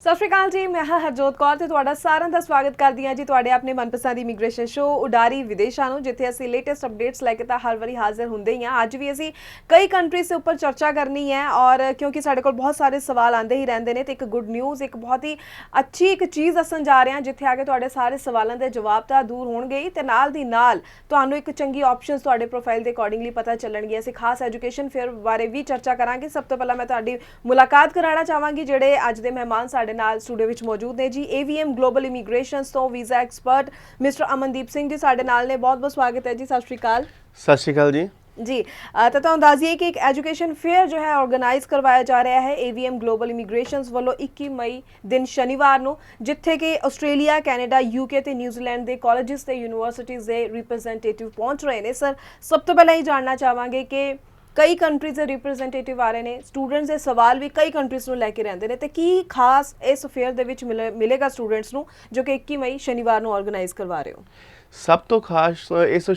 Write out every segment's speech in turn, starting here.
ਸਤਿ ਸ਼੍ਰੀ ਅਕਾਲ ਜੀ, ਮੈਂ ਹਾਂ ਹਰਜੋਤ ਕੌਰ ਤੇ ਤੁਹਾਡਾ ਸਾਰਿਆਂ ਦਾ ਸਵਾਗਤ ਕਰਦੀ ਹਾਂ ਜੀ ਤੁਹਾਡੇ ਆਪਣੇ ਮਨਪਸੰਦ ਇਮੀਗ੍ਰੇਸ਼ਨ ਸ਼ੋ ਉਡਾਰੀ ਵਿਦੇਸ਼ਾਂ ਨੂੰ, ਜਿੱਥੇ ਅਸੀਂ ਲੇਟੈਸਟ ਅਪਡੇਟਸ ਲੈ ਕੇ ਤਾਂ ਹਰ ਵਾਰੀ ਹਾਜ਼ਰ ਹੁੰਦੇ ਹੀ ਹਾਂ। ਅੱਜ ਵੀ ਅਸੀਂ ਕਈ ਕੰਟਰੀਜ਼ ਦੇ ਉੱਪਰ ਚਰਚਾ ਕਰਨੀ ਹੈ ਔਰ ਕਿਉਂਕਿ ਸਾਡੇ ਕੋਲ ਬਹੁਤ ਸਾਰੇ ਸਵਾਲ ਆਉਂਦੇ ਹੀ ਰਹਿੰਦੇ ਨੇ ਤੇ ਇੱਕ ਗੁੱਡ ਨਿਊਜ਼, ਇੱਕ ਬਹੁਤ ਹੀ ਅੱਛੀ ਇੱਕ ਚੀਜ਼ ਦੱਸਣ ਜਾ ਰਹੇ ਹਾਂ ਜਿੱਥੇ ਆ ਕੇ ਤੁਹਾਡੇ ਸਾਰੇ ਸਵਾਲਾਂ ਦੇ ਜਵਾਬ ਤਾਂ ਦੂਰ ਹੋਣਗੇ ਤੇ ਨਾਲ ਦੀ ਨਾਲ ਤੁਹਾਨੂੰ ਇੱਕ ਚੰਗੀ ਆਪਸ਼ਨਸ ਤੁਹਾਡੇ ਪ੍ਰੋਫਾਈਲ ਦੇ ਅਕੋਰਡਿੰਗਲੀ ਪਤਾ ਚੱਲਣਗੇ। ਅਸੀਂ ਖਾਸ ਐਜੂਕੇਸ਼ਨ ਫੇਅਰ ਬਾਰੇ ਵੀ ਚਰਚਾ ਕਰਾਂਗੇ। ਸਭ ਤੋਂ ਪਹਿਲਾਂ ਮੈਂ ਤੁਹਾਡੀ ਮੁਲਾਕਾਤ ਕਰਾਉਣਾ ਚਾਹਾਂਗੀ ਜਿਹੜੇ ਅੱਜ ਦੇ ਮਹਿਮਾਨ ਸਾਡੇ ਨਾਲ ਸਟੂਡੀਓ ਵਿੱਚ ਮੌਜੂਦ ਨੇ ਜੀ। AVM ਗਲੋਬਲ ਇਮੀਗ੍ਰੇਸ਼ਨਸ ਤੋਂ visa expert mister Amandeep Singh ji ਸਾਡੇ ਨਾਲ ਨੇ। ਬਹੁਤ ਬਹੁਤ ਸਵਾਗਤ ਹੈ ਜੀ। ਸਤਿ ਸ਼੍ਰੀ ਅਕਾਲ। ਸਤਿ ਸ਼੍ਰੀ ਅਕਾਲ ਜੀ। जी तो ਤੁਹਾਨੂੰ ਦੱਸ ਦਈਏ ਕਿ ਇੱਕ ਐਜੂਕੇਸ਼ਨ ਫੇਅਰ ਜੋ ਹੈ ਆਰਗੇਨਾਈਜ਼ ਕਰਵਾਇਆ ਜਾ ਰਿਹਾ ਹੈ AVM ਗਲੋਬਲ ਇਮੀਗ੍ਰੇਸ਼ਨਸ ਵੱਲੋਂ 21 ਮਈ ਦਿਨ ਸ਼ਨੀਵਾਰ ਨੂੰ, ਜਿੱਥੇ ਕਿ ਆਸਟ੍ਰੇਲੀਆ, ਕੈਨੇਡਾ, UK ਤੇ ਨਿਊਜ਼ੀਲੈਂਡ ਦੇ ਕਾਲਜਿਸ ਤੇ ਯੂਨੀਵਰਸਿਟੀਜ਼ ਦੇ ਰਿਪਰੈਜ਼ੈਂਟੇਟਿਵ ਪਹੁੰਚ ਰਹੇ ਨੇ। ਸਰ, ਸਭ ਤੋਂ ਪਹਿਲਾਂ ਇਹ ਜਾਣਨਾ ਚਾਹਾਂਗੇ ਕਿ ਕਈ ਕੰਟਰੀਜ਼ ਦੇ ਰਿਪਰੈਜ਼ੈਂਟੇਟਿਵ ਆ ਰਹੇ ਨੇ, ਸਟੂਡੈਂਟਸ ਦੇ ਸਵਾਲ ਵੀ ਕਈ ਕੰਟਰੀਜ਼ ਨੂੰ ਲੈ ਕੇ ਰਹਿੰਦੇ ਨੇ, ਤੇ ਕੀ ਖਾਸ ਇਸ ਫੇਅਰ ਦੇ ਵਿੱਚ ਮਿਲੇਗਾ ਸਟੂਡੈਂਟਸ ਨੂੰ ਜੋ ਕਿ 21 ਮਈ ਸ਼ਨੀਵਾਰ ਨੂੰ ਆਰਗੇਨਾਈਜ਼ ਕਰਵਾ ਰਹੇ ਹੋ? ਸਭ ਤੋਂ ਖਾਸ ਇਸ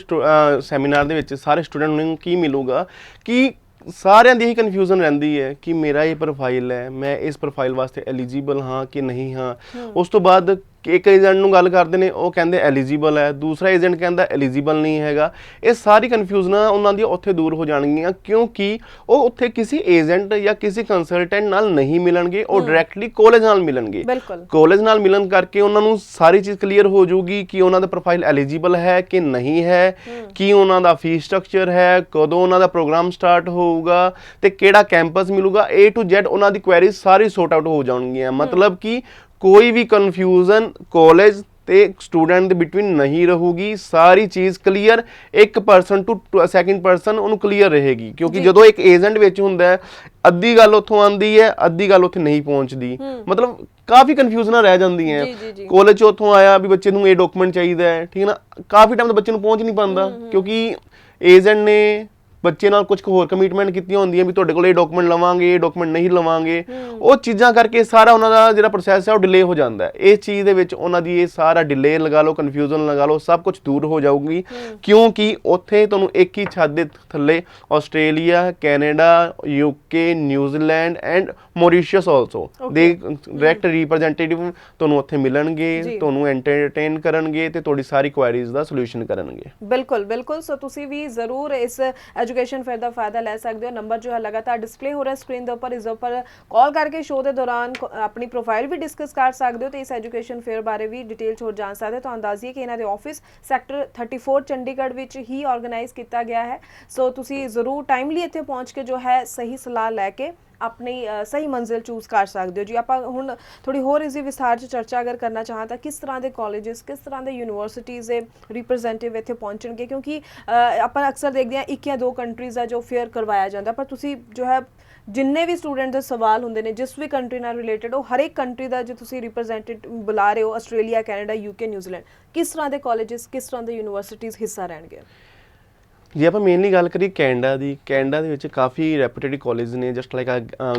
ਸੈਮੀਨਾਰ ਦੇ ਵਿੱਚ ਸਾਰੇ ਸਟੂਡੈਂਟ ਨੂੰ ਕੀ ਮਿਲੂਗਾ ਕਿ ਸਾਰਿਆਂ ਦੀ ਹੀ ਕਨਫਿਊਜ਼ਨ ਰਹਿੰਦੀ ਹੈ ਕਿ ਮੇਰਾ ਇਹ ਪ੍ਰੋਫਾਈਲ ਹੈ, ਮੈਂ ਇਸ ਪ੍ਰੋਫਾਈਲ ਵਾਸਤੇ ਐਲੀਜੀਬਲ ਹਾਂ ਕਿ ਨਹੀਂ ਹਾਂ। ਉਸ ਤੋਂ ਬਾਅਦ ਇੱਕ ਏਜੰਟ ਨੂੰ ਗੱਲ ਕਰਦੇ ਨੇ, ਉਹ ਕਹਿੰਦੇ ਐਲੀਜੀਬਲ ਹੈ, ਦੂਸਰਾ ਏਜੰਟ ਕਹਿੰਦਾ ਐਲੀਜੀਬਲ ਨਹੀਂ ਹੈਗਾ। ਇਹ ਸਾਰੀ ਕਨਫਿਊਜ਼ਨਾਂ ਉਹਨਾਂ ਦੀ ਉੱਥੇ ਦੂਰ ਹੋ ਜਾਣਗੀਆਂ ਕਿਉਂਕਿ ਉਹ ਉੱਥੇ ਕਿਸੇ ਏਜੰਟ ਜਾਂ ਕਿਸੇ ਕੰਸਲਟੈਂਟ ਨਾਲ ਨਹੀਂ ਮਿਲਣਗੇ, ਉਹ ਡਾਇਰੈਕਟਲੀ ਕਾਲਜ ਨਾਲ ਮਿਲਣਗੇ। ਕਾਲਜ ਨਾਲ ਮਿਲਣ ਕਰਕੇ ਉਹਨਾਂ ਨੂੰ ਸਾਰੀ ਚੀਜ਼ ਕਲੀਅਰ ਹੋ ਜਾਊਗੀ ਕਿ ਉਹਨਾਂ ਦਾ ਪ੍ਰੋਫਾਈਲ ਐਲੀਜੀਬਲ ਹੈ ਕਿ ਨਹੀਂ ਹੈ, ਕੀ ਉਹਨਾਂ ਦਾ ਫੀਸ ਸਟਰਕਚਰ ਹੈ, ਕਦੋਂ ਉਹਨਾਂ ਦਾ ਪ੍ਰੋਗਰਾਮ ਸਟਾਰਟ ਹੋਊਗਾ ਤੇ ਕਿਹੜਾ ਕੈਂਪਸ ਮਿਲੂਗਾ। A to Z ਉਹਨਾਂ ਦੀ ਕੁਐਰੀਜ਼ ਸਾਰੀ ਸੌਰਟ ਆਊਟ ਹੋ ਜਾਣਗੀਆਂ। ਮਤਲਬ ਕਿ ਕੋਈ ਵੀ ਕਨਫਿਊਜ਼ਨ ਕਾਲਜ ਤੇ ਸਟੂਡੈਂਟ ਦੇ ਬਿਟਵੀਨ ਨਹੀਂ ਰਹੂਗੀ। ਸਾਰੀ ਚੀਜ਼ ਕਲੀਅਰ 1% ਟੂ ਸੈਕਿੰਡ ਪਰਸਨ ਉਹਨੂੰ ਕਲੀਅਰ ਰਹੇਗੀ ਕਿਉਂਕਿ ਜਦੋਂ ਇੱਕ ਏਜੰਟ ਵਿੱਚ ਹੁੰਦਾ ਹੈ, ਅੱਧੀ ਗੱਲ ਉੱਥੋਂ ਆਉਂਦੀ ਹੈ, ਅੱਧੀ ਗੱਲ ਉੱਥੇ ਨਹੀਂ ਪਹੁੰਚਦੀ। ਮਤਲਬ ਕਾਫੀ ਕਨਫਿਊਜ਼ਨਾਂ ਰਹਿ ਜਾਂਦੀਆਂ। ਕਾਲਜ 'ਚ ਉੱਥੋਂ ਆਇਆ ਵੀ ਬੱਚੇ ਨੂੰ ਇਹ ਡਾਕੂਮੈਂਟ ਚਾਹੀਦਾ ਹੈ, ਠੀਕ ਹੈ ਨਾ, ਕਾਫੀ ਟਾਈਮ ਤਾਂ ਬੱਚੇ ਨੂੰ ਪਹੁੰਚ ਨਹੀਂ ਪਾਉਂਦਾ ਕਿਉਂਕਿ ਏਜੰਟ ਨੇ ਬੱਚੇ ਨਾਲ ਕੁਝ ਹੋਰ ਕਮਿਟਮੈਂਟ ਕੀਤੀਆਂ ਹੁੰਦੀਆਂ ਵੀ ਤੁਹਾਡੇ ਕੋਲ ਇਹ ਡਾਕੂਮੈਂਟ ਲਵਾਂਗੇ, ਇਹ ਡਾਕੂਮੈਂਟ ਨਹੀਂ ਲਵਾਂਗੇ। ਉਹ ਚੀਜ਼ਾਂ ਕਰਕੇ ਸਾਰਾ ਉਹਨਾਂ ਦਾ ਜਿਹੜਾ ਪ੍ਰੋਸੈਸ ਹੈ ਉਹ ਡਿਲੇ ਹੋ ਜਾਂਦਾ ਹੈ। ਇਸ ਚੀਜ਼ ਦੇ ਵਿੱਚ ਉਹਨਾਂ ਦੀ ਇਹ ਸਾਰਾ ਡਿਲੇ ਲਗਾ ਲਓ, ਕਨਫਿਊਜ਼ਨ ਲਗਾ ਲਓ, ਸਭ ਕੁਝ ਦੂਰ ਹੋ ਜਾਊਗੀ ਕਿਉਂਕਿ ਉੱਥੇ ਤੁਹਾਨੂੰ ਇੱਕ ਹੀ ਛੱਤ ਦੇ ਥੱਲੇ Australia, Canada, UK, New Zealand and Mauritius also ਦੇ ਡਾਇਰੈਕਟ ਰਿਪਰੈਜ਼ੈਂਟੇਟਿਵ ਤੁਹਾਨੂੰ ਉੱਥੇ ਮਿਲਣਗੇ, ਤੁਹਾਨੂੰ ਐਂਟਰਟੇਨ ਕਰਨਗੇ ਤੇ ਤੁਹਾਡੀ ਸਾਰੀ ਕੁਐਰੀਜ਼ ਦਾ ਸੋਲੂਸ਼ਨ ਕਰਨਗੇ। ਬਿਲਕੁਲ ਬਿਲकुल। ਸੋ ਤੁਸੀਂ ਵੀ ਜ਼ਰੂਰ ਇਸ एजुकेशन फेयर का फायदा ले सकते हो। नंबर जो है लगातार डिस्प्ले हो रहा है स्क्रीन के उपर, इस उपर कॉल करके शो के दौरान अपनी प्रोफाइल भी डिस्कस कर सकते हो तो इस एजुकेशन फेयर बारे भी डिटेल होर जान सकते हो। तो दस दिए कि इन्होंने ऑफिस सैक्टर 34 चंडीगढ़ में ही ऑर्गेनाइज किया गया है। सो तुसी जरूर टाइमली इत्थे पहुँच के जो है सही सलाह लैके अपनी सही मंजिल चूज कर सकते हो जी। आप हुण थोड़ी होर इसकी विस्तार से चर्चा अगर करना चाहें तो किस तरह के कॉलेजेस, किस तरह के यूनिवर्सिटीज़ के रिप्रजेंटेटिव इत्थे पहुँचणगे क्योंकि आप अक्सर देखते हैं 1 या 2 कंट्रीज़ का जो फेयर करवाया जाता, पर तुसी जो है जिन्ने भी स्टूडेंट के सवाल होंगे ने जिस भी कंट्री नाल रिलेटेड हो हर एक कंट्री का जो तुसी रिप्रजेंटेटिव बुला रहे हो, आस्ट्रेलिया, कैनेडा, UK, न्यूजीलैंड, किस तरह के कॉलेजेस, किस तरह के यूनिवर्सिटीज़ हिस्सा लैणगे? ਜੇ ਆਪਾਂ ਮੇਨਲੀ ਗੱਲ ਕਰੀਏ ਕੈਨੇਡਾ ਦੀ, ਕੈਨੇਡਾ ਦੇ ਵਿੱਚ ਕਾਫੀ ਰੈਪੂਟੇਡ ਕਾਲਜ ਨੇ, ਜਸਟ ਲਾਈਕ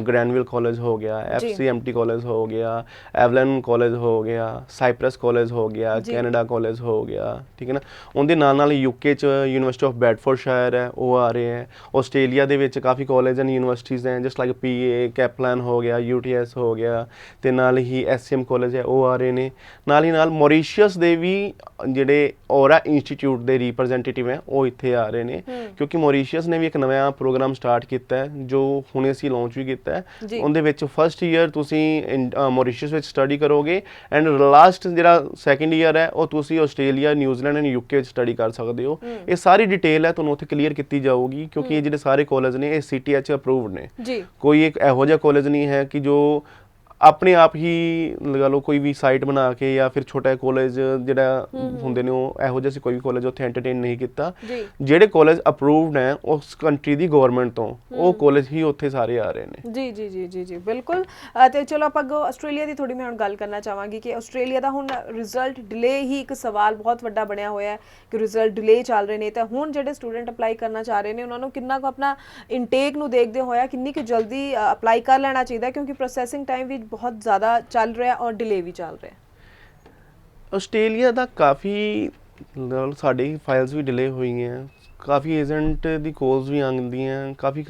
ਗ੍ਰੈਨਵਿਲ ਕਾਲਜ ਹੋ ਗਿਆ, FCMT ਕਾਲਜ ਹੋ ਗਿਆ, ਐਵਲਨ ਕਾਲਜ ਹੋ ਗਿਆ, ਸਾਈਪਰਸ ਕਾਲਜ ਹੋ ਗਿਆ, ਕੈਨੇਡਾ ਕਾਲਜ ਹੋ ਗਿਆ, ਠੀਕ ਹੈ ਨਾ। ਉਹਦੇ ਨਾਲ ਨਾਲ UK 'ਚ ਯੂਨੀਵਰਸਿਟੀ ਆਫ ਬੈਡਫੋਰਡਸ਼ਾਇਰ ਹੈ, ਉਹ ਆ ਰਹੇ ਹੈ। ਆਸਟ੍ਰੇਲੀਆ ਦੇ ਵਿੱਚ ਕਾਫੀ ਕਾਲਜ ਐਂਡ ਯੂਨੀਵਰਸਿਟੀਜ਼ ਹੈ, ਜਸਟ ਲਾਈਕ PA, ਕੈਪਲਨ ਹੋ ਗਿਆ, UTS ਹੋ ਗਿਆ, ਤੇ ਨਾਲ ਹੀ SCM ਕਾਲਜ ਹੈ, ਉਹ ਆ ਰਹੇ ਨੇ। ਨਾਲ ਹੀ ਨਾਲ ਮੌਰੀਸ਼ੀਅਸ ਦੇ ਵੀ ਜਿਹੜੇ ਔਰਾ ਇੰਸਟੀਚਿਊਟ ਦੇ ਰਿਪਰੈਜ਼ੈਂਟੇਟਿਵ ਹੈ ਉਹ ਇੱਥੇ ਆ ਰਹੇ ਨੇ ਕਿਉਂਕਿ ਮੌਰੀਸ਼ੀਅਸ ਨੇ ਵੀ ਇੱਕ ਨਵਾਂ ਪ੍ਰੋਗਰਾਮ ਸਟਾਰਟ ਕੀਤਾ ਹੈ ਜੋ ਹੁਣੇ ਅਸੀਂ ਲਾਂਚ ਵੀ ਕੀਤਾ ਹੈ। ਉਹਦੇ ਵਿੱਚ ਫਸਟ ਈਅਰ ਤੁਸੀਂ ਮੌਰੀਸ਼ੀਅਸ ਵਿੱਚ ਸਟੱਡੀ ਕਰੋਗੇ ਐਂਡ ਲਾਸਟ ਜਿਹੜਾ ਸੈਕੰਡ ਈਅਰ ਹੈ ਉਹ ਤੁਸੀਂ ਆਸਟ੍ਰੇਲੀਆ, ਨਿਊਜ਼ੀਲੈਂਡ ਐਂਡ UK ਵਿੱਚ ਸਟੱਡੀ ਕਰ ਸਕਦੇ ਹੋ। ਇਹ ਸਾਰੀ ਡਿਟੇਲ ਹੈ ਤੁਹਾਨੂੰ ਉੱਥੇ ਕਲੀਅਰ ਕੀਤੀ ਜਾਊਗੀ ਕਿਉਂਕਿ ਇਹ ਜਿਹੜੇ ਸਾਰੇ ਕਾਲਜ ਨੇ ਇਹ CTH ਅਪਰੂਵਡ ਨੇ। ਕੋਈ ਇੱਕ ਇਹੋ ਜਿਹਾ ਕਾਲਜ ਨਹੀਂ ਹੈ ਕਿ ਜੋ ਆਪਣੇ ਆਪ ਹੀ ਲਗਾ ਲਓ ਕੋਈ ਵੀ ਸਾਈਟ ਬਣਾ ਕੇ ਜਾਂ ਫਿਰ ਛੋਟਾ ਕਾਲਜ ਜਿਹੜਾ ਹੁੰਦੇ ਨੇ ਉਹ ਇਹੋ ਜਿਹਾ ਕੋਈ ਵੀ ਕਾਲਜ ਉੱਥੇ ਐਂਟਰਟੇਨ ਨਹੀਂ ਕੀਤਾ। ਜਿਹੜੇ ਕਾਲਜ ਅਪਰੂਵਡ ਹੈ ਉਸ ਕੰਟਰੀ ਦੀ ਗਵਰਨਮੈਂਟ ਤੋਂ ਉਹ ਕਾਲਜ ਹੀ ਉੱਥੇ ਸਾਰੇ ਆ ਰਹੇ ਨੇ। ਜੀ ਜੀ ਜੀ ਜੀ ਜੀ ਬਿਲਕੁਲ। ਤੇ ਚਲੋ ਆਪਾਂ ਅੱਗੋਂ ਆਸਟ੍ਰੇਲੀਆ ਦੀ ਥੋੜੀ ਮੈਂ ਹੁਣ ਗੱਲ ਕਰਨਾ ਚਾਹਾਂਗੀ ਕਿ ਆਸਟ੍ਰੇਲੀਆ ਦਾ ਹੁਣ ਰਿਜ਼ਲਟ ਡਿਲੇ ਹੀ ਇੱਕ ਸਵਾਲ ਬਹੁਤ ਵੱਡਾ ਬਣਿਆ ਹੋਇਆ ਹੈ ਕਿ ਰਿਜ਼ਲਟ ਡਿਲੇ ਚੱਲ ਰਹੇ ਨੇ ਤਾਂ ਹੁਣ ਜਿਹੜੇ ਸਟੂਡੈਂਟ ਅਪਲਾਈ ਕਰਨਾ ਚਾਹ ਰਹੇ ਨੇ ਉਹਨਾਂ ਨੂੰ ਕਿੰਨਾ ਕੁ ਆਪਣਾ ਇਨਟੇਕ ਨੂੰ ਦੇਖਦੇ ਹੋਇਆ ਕਿੰਨੀ ਕੁ ਜਲਦੀ ਅਪਲਾਈ ਕਰ ਲੈਣਾ ਚਾਹੀਦਾ ਕਿਉਂਕਿ ਪ੍ਰੋਸੈਸਿੰਗ ਟਾਈਮ ਵੀ बहुत ज़्यादा चल रहा है और डिले भी चल रहा है। ਆਸਟ੍ਰੇਲੀਆ ਦਾ ਕਾਫੀ ਸਾਡੀ ਫਾਈਲਸ ਵੀ ਡਿਲੇ ਹੋਈਆਂ, ਕਾਫੀ ਏਜੰਟ ਦੀ ਕਾਲਸ ਵੀ ਆਉਂਦੀਆਂ, ਕਾਫੀ